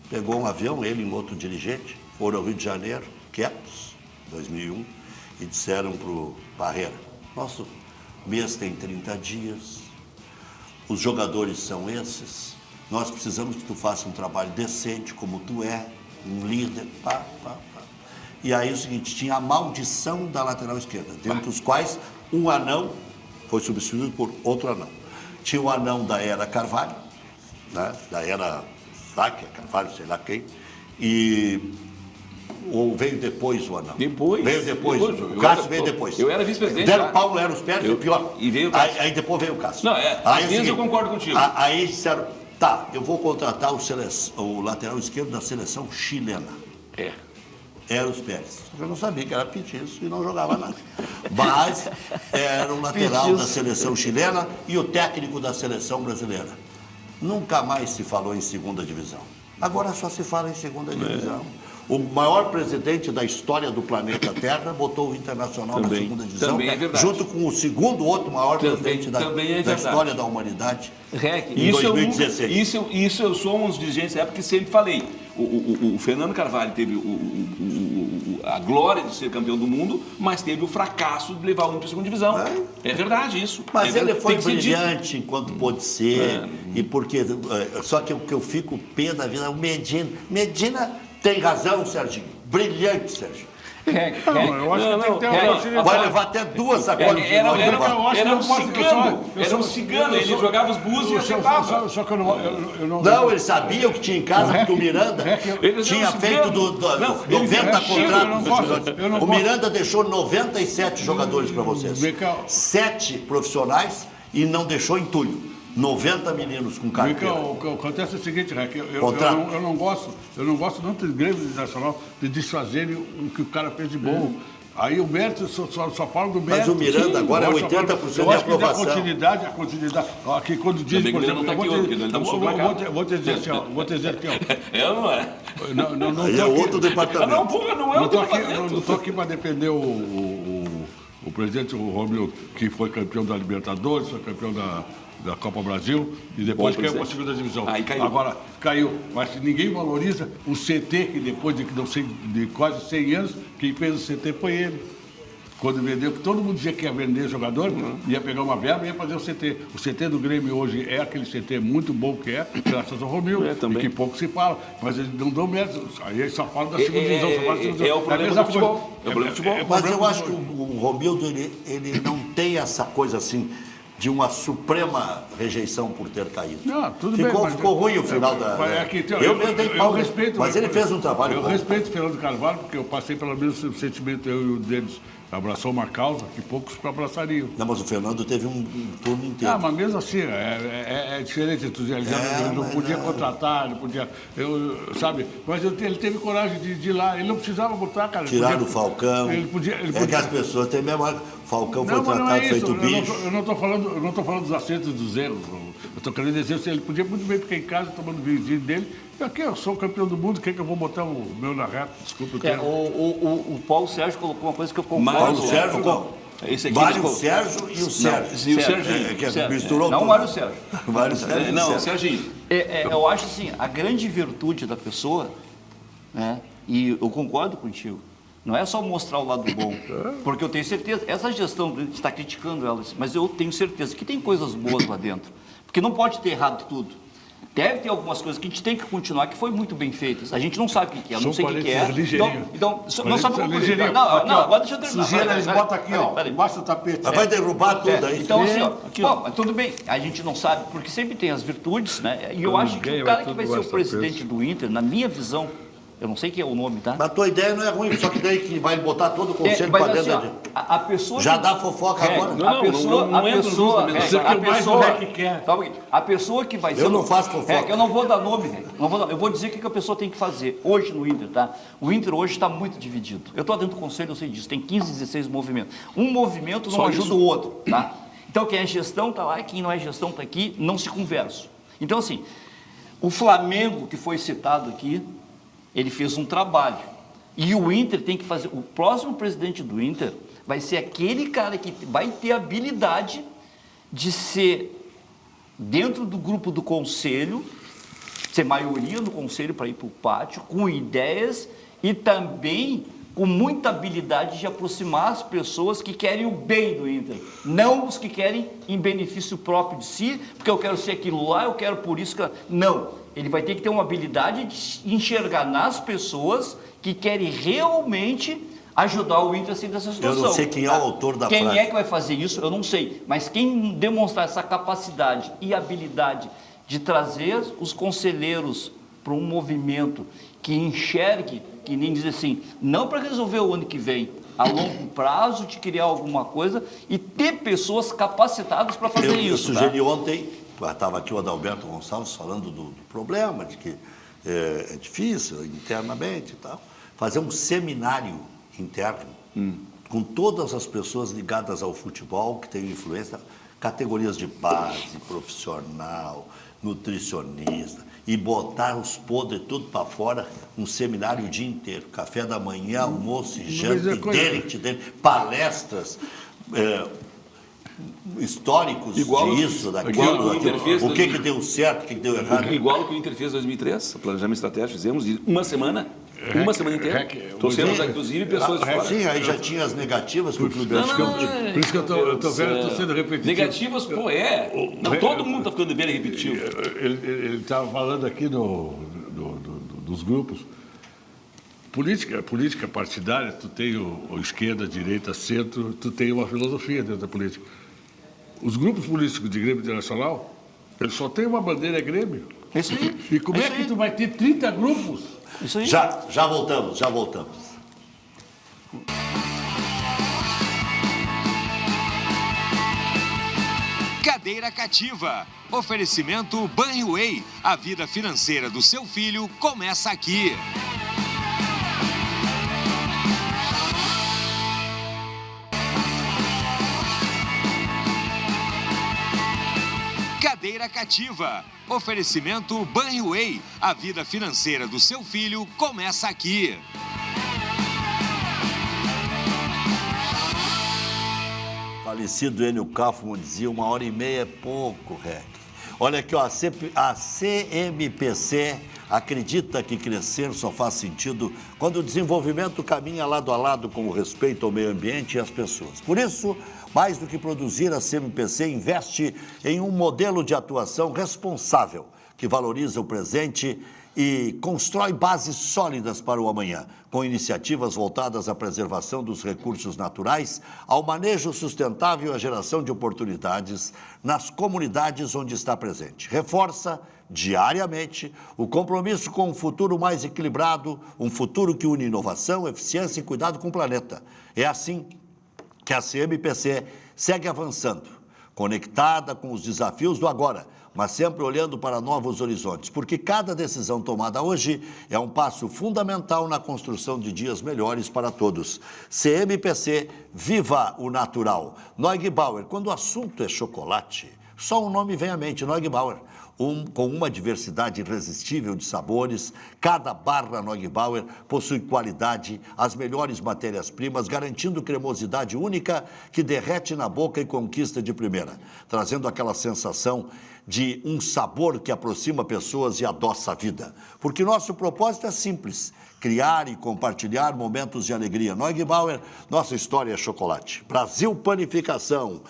Pegou um avião, ele e um outro dirigente, foram ao Rio de Janeiro, quietos, 2001, e disseram para o Parreira, nosso mês tem 30 dias, os jogadores são esses, nós precisamos que tu faça um trabalho decente, como tu é, um líder, pá. E aí o seguinte, tinha a maldição da lateral esquerda, dentre os quais um anão foi substituído por outro anão. Tinha o anão da era Carvalho, né? Da era Sáquia, Carvalho, sei lá quem, ou veio depois o anão? Veio depois. O Cássio veio depois. Eu era vice-presidente. Deram Paulo Eros Pérez, o pior. E veio o Cássio. Aí depois veio o Cássio. Não, às vezes assim, eu concordo contigo. Aí disseram, tá, eu vou contratar o lateral esquerdo da seleção chilena. Eros Pérez. Eu não sabia que era petiço e não jogava nada. Mas era o lateral da seleção chilena e o técnico da seleção brasileira. Nunca mais se falou em segunda divisão. Agora só se fala em segunda divisão. O maior presidente da história do planeta Terra botou o Internacional na segunda divisão, junto com o segundo outro maior presidente da história da humanidade, em 2016. Isso eu sou um dos dirigentes da época que sempre falei. O Fernando Carvalho teve a glória de ser campeão do mundo, mas teve o fracasso de levar o Inter para a segunda divisão. É verdade isso. Mas ele foi brilhante enquanto pôde ser, e porque, só que o que eu fico pé da vida é o Medina. Medina tem razão, Serginho. Brilhante, Serginho. Eu acho que tem que ter uma oportunidade. Vai levar até 2 sacolas de nós. Era um cigano, ele jogava os búzios e acertava. Só que eu não... Não, ele sabia o que tinha em casa, porque o Miranda tinha feito 90 contratos. O Miranda deixou 97 jogadores para vocês. 7 profissionais e não deixou entulho. 90 meninos com carteira. O que acontece é o seguinte, Rec, eu não gosto tanto de Grêmio Nacional de desfazerem o que o cara fez de bom. Aí o mérito, só falo do mérito. Mas o Miranda agora é 80% de aprovação. A continuidade. Aqui, quando diz, por exemplo, vou te dizer aqui, ó. Eu não é. Não aí é outro departamento. Não, porra, não é Não outro departamento. Não estou aqui para defender o presidente, o Romildo, que foi campeão da Libertadores, foi campeão da Copa Brasil e depois caiu para a segunda divisão. Aí caiu. Agora caiu, mas ninguém valoriza o CT, que depois de quase 100 anos, quem fez o CT foi ele. Quando vendeu, que todo mundo dizia que ia vender jogador, ia pegar uma verba e ia fazer o CT. O CT do Grêmio hoje é aquele CT muito bom que é, graças ao Romildo, e que pouco se fala, mas eles não dão mérito. Aí eles só falam da segunda divisão, só falam da segunda divisão. É o problema do futebol. É o problema do futebol. Mas eu acho que o Romildo, ele não tem essa coisa assim de uma suprema rejeição por ter caído. Não, tudo bem. Ficou ruim o final da... Eu mesmo dei pau, mas ele fez um trabalho bom. Eu respeito o Fernando Carvalho, porque eu passei pelo mesmo sentimento, eu e o Denis. Abraçou uma causa que poucos abraçariam. Não, mas o Fernando teve um turno inteiro. Mas mesmo assim, é diferente. Ele não podia contratar, não podia... sabe? Mas ele teve coragem de ir lá. Ele não precisava botar, cara. Tiraram o Falcão. Ele podia. É que as pessoas têm memória. O Falcão foi tratado feito bicho. Eu não estou falando dos acertos e dos erros. Eu estou querendo dizer assim, ele podia muito bem ficar em casa tomando vinho dele. E aqui, eu sou campeão do mundo, quem que eu vou botar o meu na reta? Desculpa. O Paulo Sérgio colocou uma coisa que eu concordo. Paulo Sérgio não. Esse aqui Mário Sérgio e o Sérgio. E o Serginho. Misturou não tudo. o Mário Sérgio. Mário Sérgio. Não, Serginho. Eu acho assim, a grande virtude da pessoa, né, e eu concordo contigo, não é só mostrar o lado bom, porque eu tenho certeza, essa gestão está criticando ela, mas eu tenho certeza que tem coisas boas lá dentro, porque não pode ter errado tudo. Deve ter algumas coisas que a gente tem que continuar, que foi muito bem feitas. A gente não sabe o que é, não sei o que é. Então, não sabe como é. Não, agora deixa eu terminar. Sujeira, eles botam aqui, ó, embaixo do tapete. Vai derrubar tudo aí. Então, assim, ó, tudo bem, a gente não sabe, porque sempre tem as virtudes, né? E eu acho que o cara que vai ser o presidente do Inter, na minha visão, eu não sei quem é o nome, tá? Mas a tua ideia não é ruim, só que daí que vai botar todo o conselho para dentro assim, a pessoa já que... dá fofoca agora. A pessoa que vai ser... Eu não faço fofoca. Eu não vou dar nome, eu vou dizer o que a pessoa tem que fazer. Hoje no Inter, tá? O Inter hoje está muito dividido. Eu estou dentro do conselho, eu sei disso. Tem 15, 16 movimentos. Um movimento não ajuda o outro, tá? Então quem é gestão está lá e quem não é gestão está aqui, não se conversa. Então assim, o Flamengo que foi citado aqui, ele fez um trabalho, E o Inter tem que fazer... O próximo presidente do Inter vai ser aquele cara que vai ter habilidade de ser, dentro do grupo do conselho, ser maioria no conselho para ir para o pátio, com ideias e também com muita habilidade de aproximar as pessoas que querem o bem do Inter, não os que querem em benefício próprio de si, porque eu quero ser aquilo lá, eu quero por isso que... Não, ele vai ter que ter uma habilidade de enxergar nas pessoas que querem realmente ajudar o Inter a sair dessa situação. Eu não sei quem é o autor da frase. Quem é que vai fazer isso, eu não sei, mas quem demonstrar essa capacidade e habilidade de trazer os conselheiros para um movimento que enxergue, que nem diz assim, não para resolver o ano que vem, a longo prazo, de criar alguma coisa e ter pessoas capacitadas para fazer isso. Eu sugeri ontem, estava aqui o Adalberto Gonçalves falando do problema, de que é difícil internamente e tal, fazer um seminário interno com todas as pessoas ligadas ao futebol, que têm influência, categorias de base, profissional, nutricionista, e botar os podres tudo para fora, um seminário o dia inteiro, café da manhã, almoço e janta, palestras históricos disso, daquilo, o que deu certo, o que deu errado. Igual o que o Inter fez em 2003, o planejamento estratégico, fizemos de uma semana inteira. Trouxemos, inclusive, pessoas de fora. Sim, aí já tinha as negativas para o clube. Por isso que eu estou sendo repetitivo. Negativas, Não, todo mundo está ficando bem repetitivo. Ele estava falando aqui dos grupos. Política partidária, tu tem o esquerda, direita, centro, tu tem uma filosofia dentro da política. Os grupos políticos de Grêmio Internacional, eles só têm uma bandeira, é Grêmio. Isso aí. E como é que tu vai ter 30 grupos? Isso aí. Já voltamos. Cadeira Cativa. Oferecimento Banriway. A vida financeira do seu filho começa aqui. Cadeira Cativa. Oferecimento Banriway. A vida financeira do seu filho começa aqui. Falecido Enio Kaufmann dizia 1h30 é pouco, Rec. Olha aqui, ó, a CMPC acredita que crescer só faz sentido quando o desenvolvimento caminha lado a lado com o respeito ao meio ambiente e às pessoas. Por isso, mais do que produzir, a CMPC investe em um modelo de atuação responsável, que valoriza o presente e constrói bases sólidas para o amanhã, com iniciativas voltadas à preservação dos recursos naturais, ao manejo sustentável e à geração de oportunidades nas comunidades onde está presente. Reforça diariamente o compromisso com um futuro mais equilibrado, um futuro que une inovação, eficiência e cuidado com o planeta. É assim que a CMPC segue avançando, conectada com os desafios do agora, mas sempre olhando para novos horizontes, porque cada decisão tomada hoje é um passo fundamental na construção de dias melhores para todos. CMPC, viva o natural. Neugbauer, quando o assunto é chocolate, só um nome vem à mente, Neugbauer. Com uma diversidade irresistível de sabores, cada barra Neugbauer possui qualidade, as melhores matérias-primas, garantindo cremosidade única que derrete na boca e conquista de primeira, trazendo aquela sensação de um sabor que aproxima pessoas e adoça a vida. Porque nosso propósito é simples, criar e compartilhar momentos de alegria. Neugbauer, nossa história é chocolate. Brasil Panificação.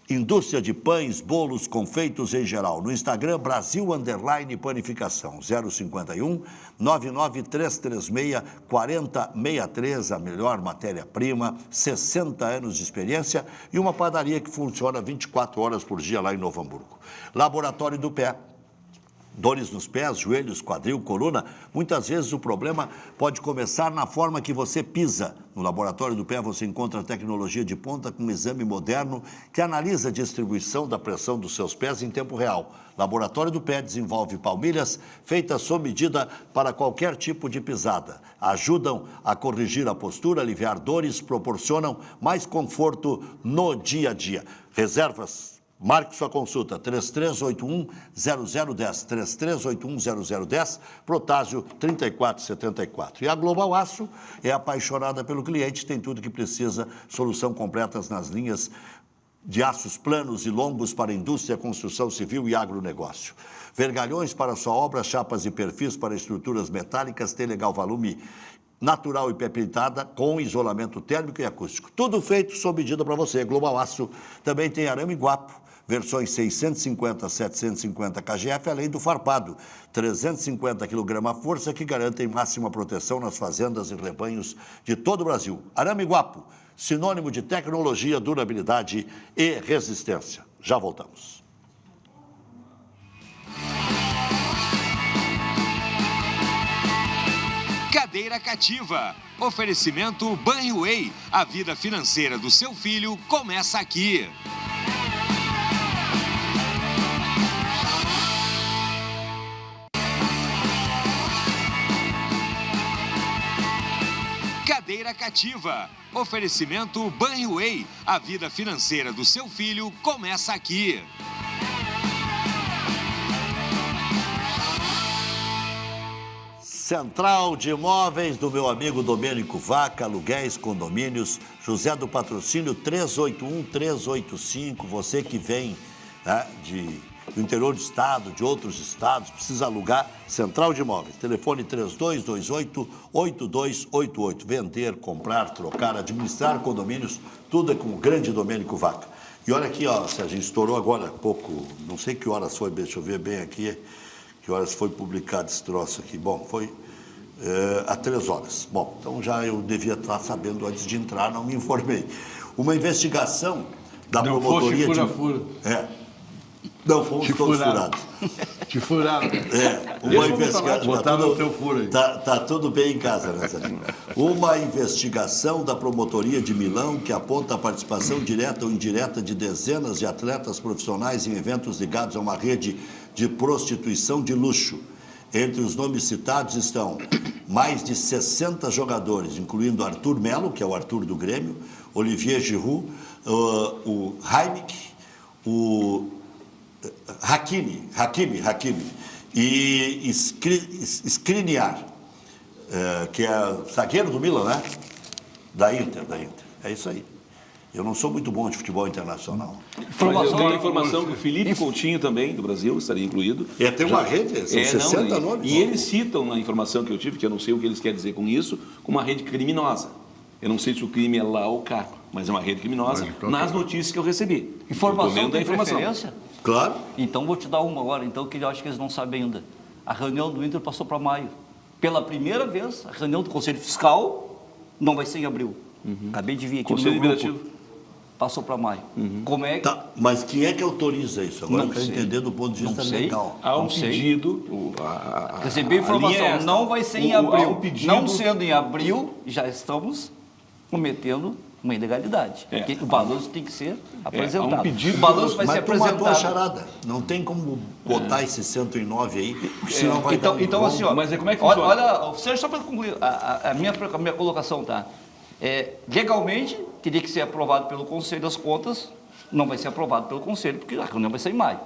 Indústria de pães, bolos, confeitos em geral. No Instagram, Brasil_Panificação, 051 99336 4063, a melhor matéria-prima, 60 anos de experiência e uma padaria que funciona 24 horas por dia lá em Novo Hamburgo. Laboratório do Pé. Dores nos pés, joelhos, quadril, coluna, muitas vezes o problema pode começar na forma que você pisa. No Laboratório do Pé você encontra tecnologia de ponta com um exame moderno que analisa a distribuição da pressão dos seus pés em tempo real. Laboratório do Pé desenvolve palmilhas feitas sob medida para qualquer tipo de pisada. Ajudam a corrigir a postura, aliviar dores, proporcionam mais conforto no dia a dia. Reservas Marque sua consulta, 3381-0010, 3381-0010, Protásio 3474. E a Global Aço é apaixonada pelo cliente, tem tudo que precisa, solução completas nas linhas de aços planos e longos para indústria, construção civil e agronegócio. Vergalhões para sua obra, chapas e perfis para estruturas metálicas, Telegal Valume natural e pepintada com isolamento térmico e acústico. Tudo feito sob medida para você. Global Aço também tem arame guapo, versões 650 a 750 kgf, além do farpado, 350 kg-força, que garantem máxima proteção nas fazendas e rebanhos de todo o Brasil. Arame guapo, sinônimo de tecnologia, durabilidade e resistência. Já voltamos. Cadeira Cativa. Oferecimento Banho Way. A vida financeira do seu filho começa aqui. Cadeira Cativa. Oferecimento Banho Way. A vida financeira do seu filho começa aqui. Central de Imóveis do meu amigo Domênico Vaca, aluguéis, condomínios, José do Patrocínio 381-385. Você que vem, né, do interior do estado, de outros estados, precisa alugar, Central de Imóveis. Telefone 3228-8288. Vender, comprar, trocar, administrar condomínios, tudo é com o grande Domênico Vaca. E olha aqui, ó, Serginho, estourou agora há pouco, não sei que horas foi, deixa eu ver bem aqui, que horas foi publicado esse troço aqui. Bom, foi há 3 horas. Bom, então já eu devia estar sabendo antes de entrar, não me informei. Uma investigação da promotoria de... Não, fomos todos furados. Te furaram. Uma investigação. Botaram o teu furo aí. Tá tudo bem em casa, né, Serginho? Uma investigação da promotoria de Milão que aponta a participação direta ou indireta de dezenas de atletas profissionais em eventos ligados a uma rede de prostituição de luxo. Entre os nomes citados estão mais de 60 jogadores, incluindo Arthur Melo, que é o Arthur do Grêmio, Olivier Giroud, o Heimich, o Hakimi e Skriniar, que é zagueiro do Milan, né? Da Inter. É isso aí. Eu não sou muito bom de futebol internacional. Eu tenho informação que o Felipe Coutinho também, do Brasil, estaria incluído. Tem uma rede, são 60 nomes. E eles citam na informação que eu tive, que eu não sei o que eles querem dizer com isso, como uma rede criminosa. Eu não sei se o crime é lá ou cá, mas é uma rede criminosa, nas notícias que eu recebi. Informação tem preferência? Claro. Então vou te dar uma agora, então, que eu acho que eles não sabem ainda. A reunião do Inter passou para maio. Pela primeira vez, a reunião do Conselho Fiscal não vai ser em abril. Acabei de vir aqui Conselho no meu grupo. Liberativo. Passou para maio. Como é que... Tá, mas quem é que autoriza isso? Agora eu quero sei. entender do ponto de vista legal. Há um Não sei. pedido... Recebi informação, não vai ser em Há abril. um pedido... Não sendo em abril, já estamos cometendo uma ilegalidade. Porque o balanço tem que ser apresentado. há um pedido... O balanço vai ser Mas tu matou a apresentado. charada. Não tem como botar esse 109 aí, porque senão vai dar um Então assim, ó, Mas como é que funciona? olha, Sérgio, só para concluir a minha colocação, tá? Legalmente, teria que ser aprovado pelo Conselho das Contas, não vai ser aprovado pelo Conselho, porque a reunião vai ser em maio.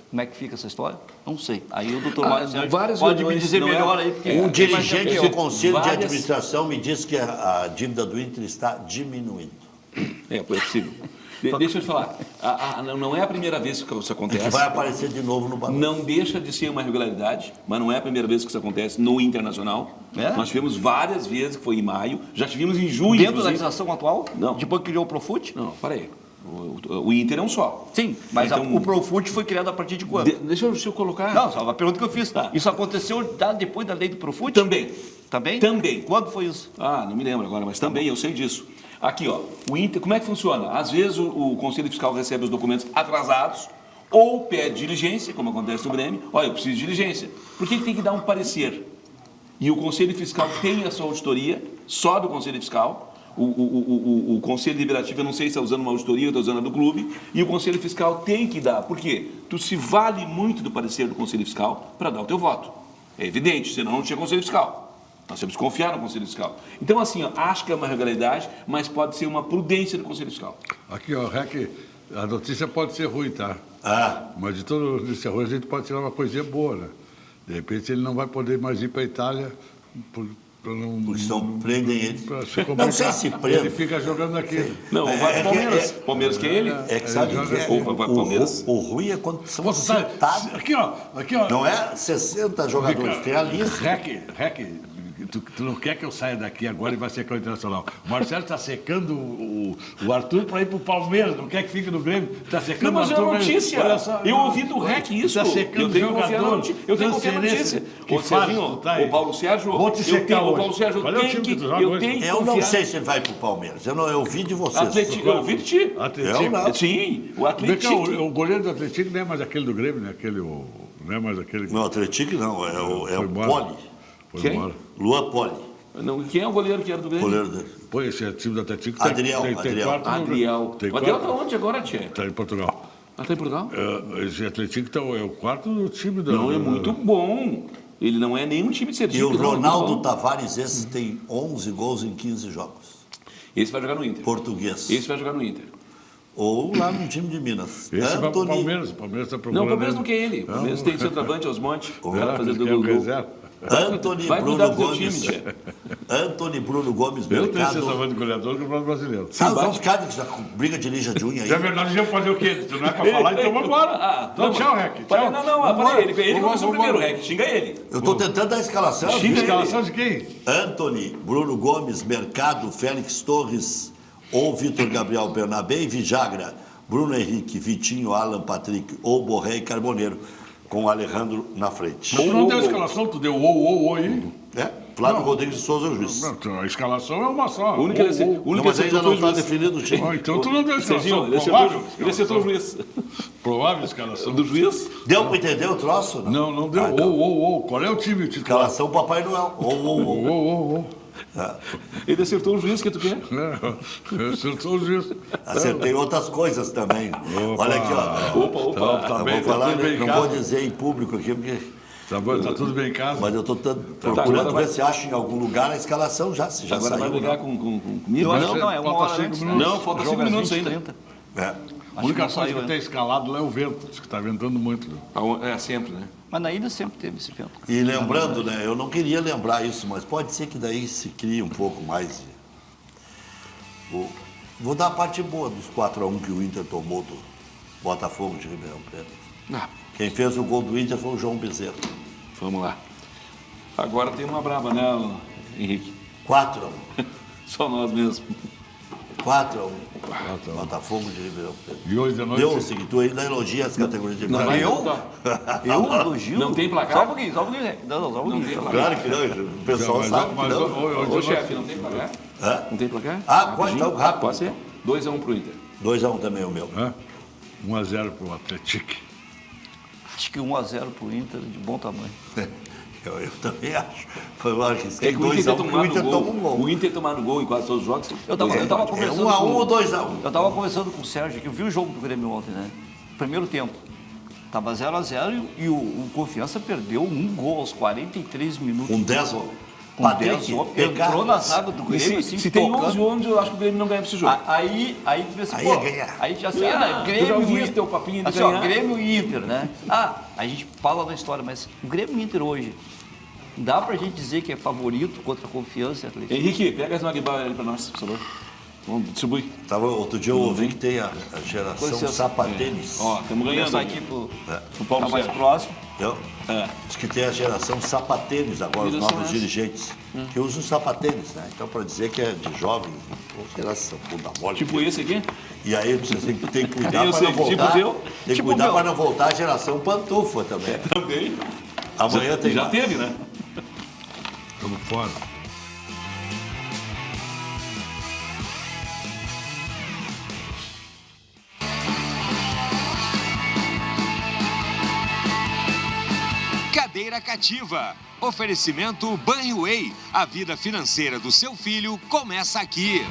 Como é que fica essa história? Não sei. Aí o doutor Mário Sérgio pode me dizer melhor aí. Porque Um dirigente do Conselho de várias- Administração me disse que a dívida do Inter está diminuindo. É possível. Deixa eu te falar, não é a primeira vez que isso acontece. Que vai aparecer de novo no balanço. Não deixa de ser uma irregularidade, mas não é a primeira vez que isso acontece no internacional. Nós tivemos várias vezes, que foi em maio, já tivemos em junho. Dentro da inclusive. legislação atual? Não. Depois que criou o Profut? Não, peraí. O Inter é um só. Sim, mas Então, o Profut foi criado a partir de quando? Deixa eu colocar. Não, só uma pergunta que eu fiz. Tá. Isso aconteceu depois da lei do Profut? Também. Também? Também. Quando foi isso? Não me lembro agora, mas também eu sei disso. Aqui, ó, o Inter, como é que funciona? Às vezes o Conselho Fiscal recebe os documentos atrasados ou pede diligência, como acontece no Grêmio. Olha, eu preciso de diligência. Por que tem que dar um parecer? E o Conselho Fiscal tem a sua auditoria, só do Conselho Fiscal. O Conselho Deliberativo, eu não sei se está usando uma auditoria, está usando a do clube, e o Conselho Fiscal tem que dar. Por quê? Tu se vale muito do parecer do Conselho Fiscal para dar o teu voto. É evidente, senão não tinha Conselho Fiscal. Nós temos que confiar no Conselho Fiscal. Então, assim, ó, acho que é uma irregularidade, mas pode ser uma prudência do Conselho Fiscal. Aqui, ó, REC A notícia pode ser ruim, tá? Mas de toda notícia ruim a gente pode tirar uma coisinha boa, né? De repente ele não vai poder mais ir para a Itália Porque senão prendem ele. Não sei se prende. Ele fica jogando aqui. Não, vai pro Palmeiras. Palmeiras que é ele? É que sabe o que é? Vai pro Palmeiras. O ruim é quando são Você sabe, citados. aqui, ó. Não é 60 jogadores, tem a lista. Rec, tu não quer que eu saia daqui agora e vai secar o Internacional. O Marcelo está secando o Arthur para ir pro Palmeiras, não quer que fique no Grêmio. Está secando Não, mas o é Arthur. uma notícia. Olha só, Eu ouvi do REC isso. Está secando Eu tenho que confiar na notícia. Eu tenho que confiar na transferência. notícia. Que Ô, Serginho, fase tu tá aí? o Paulo Sérgio, Vou te secar o hoje. Paulo Sérgio, Qual é o time que tu joga eu hoje? tenho que Eu não confiar. sei se ele vai pro Palmeiras. Eu ouvi de vocês. Atlético, eu ouvi de ti. Atlético. Eu não. Sim, o Vem cá, Atlético. o goleiro do Atlético não é mais aquele do Grêmio, né? Não é mais aquele que Não, Atlético não, é o embora. Poli. foi Quem? embora. Luan Poli, Não, quem é o goleiro que era do Grêmio? goleiro dele. Pô, esse time do Atlético Adriel. tem quarto no- Adriel. Tem O Adriel tá quarto. onde agora, Tchê? Tá em Portugal. Ah, tá em Portugal? Esse Atlético é o quarto do time da... Não, é muito bom. Ele não é nenhum time de Sergipe. E o não, é muito Ronaldo bom. Tavares, esse tem 11 gols em 15 jogos. Esse vai jogar no Inter. Português. Esse vai jogar no Inter. Ou lá no time de Minas. Esse vai pro Anthony, Palmeiras. O Palmeiras está procurando Não, o Palmeiras não ele. quer ele. O Palmeiras tem centroavante aos montes. Vai fazer Ele do quer o gol. reserva. Anthony Vai cuidar Bruno do teu Gomes. time, Tchê. Anthony Bruno Gomes Eu tenho Mercado. centroavante goleador que é o próprio brasileiro. Sabe, vamos ficar com briga de lixa de unha aí. É verdade, vamos fazer o quê? Tu não é pra falar, então vamos embora. Então, tchau, Rec. Não, Tchau. para ele. Ele Vamos começou embora. primeiro, Rec. Xinga ele. Eu tô tentando dar a escalação. Xinga Escalação de quem? Anthony, Bruno Gomes, Mercado, Félix Torres ou Vitor Gabriel Bernabé e Vijagra, Bruno Henrique, Vitinho, Alan Patrick ou Borré e Carboneiro, com o Alejandro na frente. Tu não deu a escalação, tu deu aí. É? Flávio Rodrigues de Souza, o juiz. Não, a escalação é uma só. A única Não, mas ainda não está definido o time. Então tu não deu a escalação. Serginho, ele acertou o juiz. Provável escalação. Do juiz? Deu para entender o troço? Não deu. Então. Qual é o time titular? Escalação Papai Noel. Ele acertou o juiz que tu quer? Acertou o juiz. Acertei outras coisas também. Olha aqui, ó. Opa. Tá Eu bem, vou falar, tá tudo bem em não casa. vou dizer em público aqui, porque... Tá bom, tá tudo bem em casa. Mas eu estou procurando ver se acha em algum lugar a escalação já, se já Agora vai saiu. brigar Não. comigo? Eu acho que Mas não, é uma falta hora 5 antes. minutos. Não, falta 5 Jogo às minutos 20, ainda. 30. É. A Acho única que não coisa saiu, que né? tem escalado lá é o vento, diz que está ventando muito. Né? É sempre, né? Mas na ilha sempre teve esse vento. E lembrando, né, eu não queria lembrar isso, mas pode ser que daí se crie um pouco mais. Vou dar a parte boa dos 4-1 que o Inter tomou do Botafogo de Ribeirão Preto. Ah, Quem fez o gol do Inter foi o João Bezerra. vamos lá. Agora tem uma braba, né, Henrique? 4-1. Só nós mesmos. 4-1. Botafogo de Ribeirão Preto. E hoje de noite. Deu o seguinte, tu ainda elogia as categorias de base. vai Eu? voltar. Eu elogio. Não tem placar? Só um pouquinho, só um pouquinho. Não, só um pouquinho. tem placar. Claro que não, o pessoal sabe que não. Ô, chefe, não tem placar? Hã? Não tem placar? Ah, pode, Rapidinho? então, rápido. Pode ser? 2-1 pro Inter. 2-1 também o meu. 1-0 pro Atlético. Acho que 1-0 pro Inter, de bom tamanho. Eu também acho. Foi uma que É tem que o Inter 2-1, ter o tomado Inter toma um gol. gol. O Inter tomando gol em quase todos os jogos. Eu tava É conversando 1-1 com- ou 2-1? Eu tava conversando com o Sérgio, que eu vi o jogo do Grêmio ontem, né? Primeiro tempo. Tava 0-0 e o Confiança perdeu um gol aos 43 minutos. Com 10 Com Patrick, 10 homens. PK. Entrou na zaga do Grêmio, assim, Se tem tocando. 11 homens, eu acho que o Grêmio não ganha esse jogo. Aí tu pensa, Aí pô, ia ganhar. aí já Tu já Grêmio ouviu e esse teu papinho de assim, ó, ganhar? Grêmio e Inter, né? A gente fala da história, mas o Grêmio e Inter hoje, dá pra gente dizer que é favorito contra a Confiança e Atlético? Henrique, pega as Magbar ali pra nós, por favor. Vamos, distribui. Outro dia eu ouvi que tem a geração licença. sapatênis. Ó, estamos ganhando. Começar aqui pro Paulo tá mais Sérgio. próximo. Entendeu? É. Diz que tem a geração sapatênis agora, os Geração novos essa. dirigentes, que usam sapatênis, né? Então, para dizer que é de jovens, geração, bunda mole. Tipo esse aqui? E aí você tem que cuidar Eu para sei, não tipo voltar. teu? Tem que Tipo cuidar meu. para não voltar a geração pantufa também. Também. Amanhã tem Já mais. teve, né? Estamos fora. Cadeira Cativa. Oferecimento Banho Way. A vida financeira do seu filho começa aqui.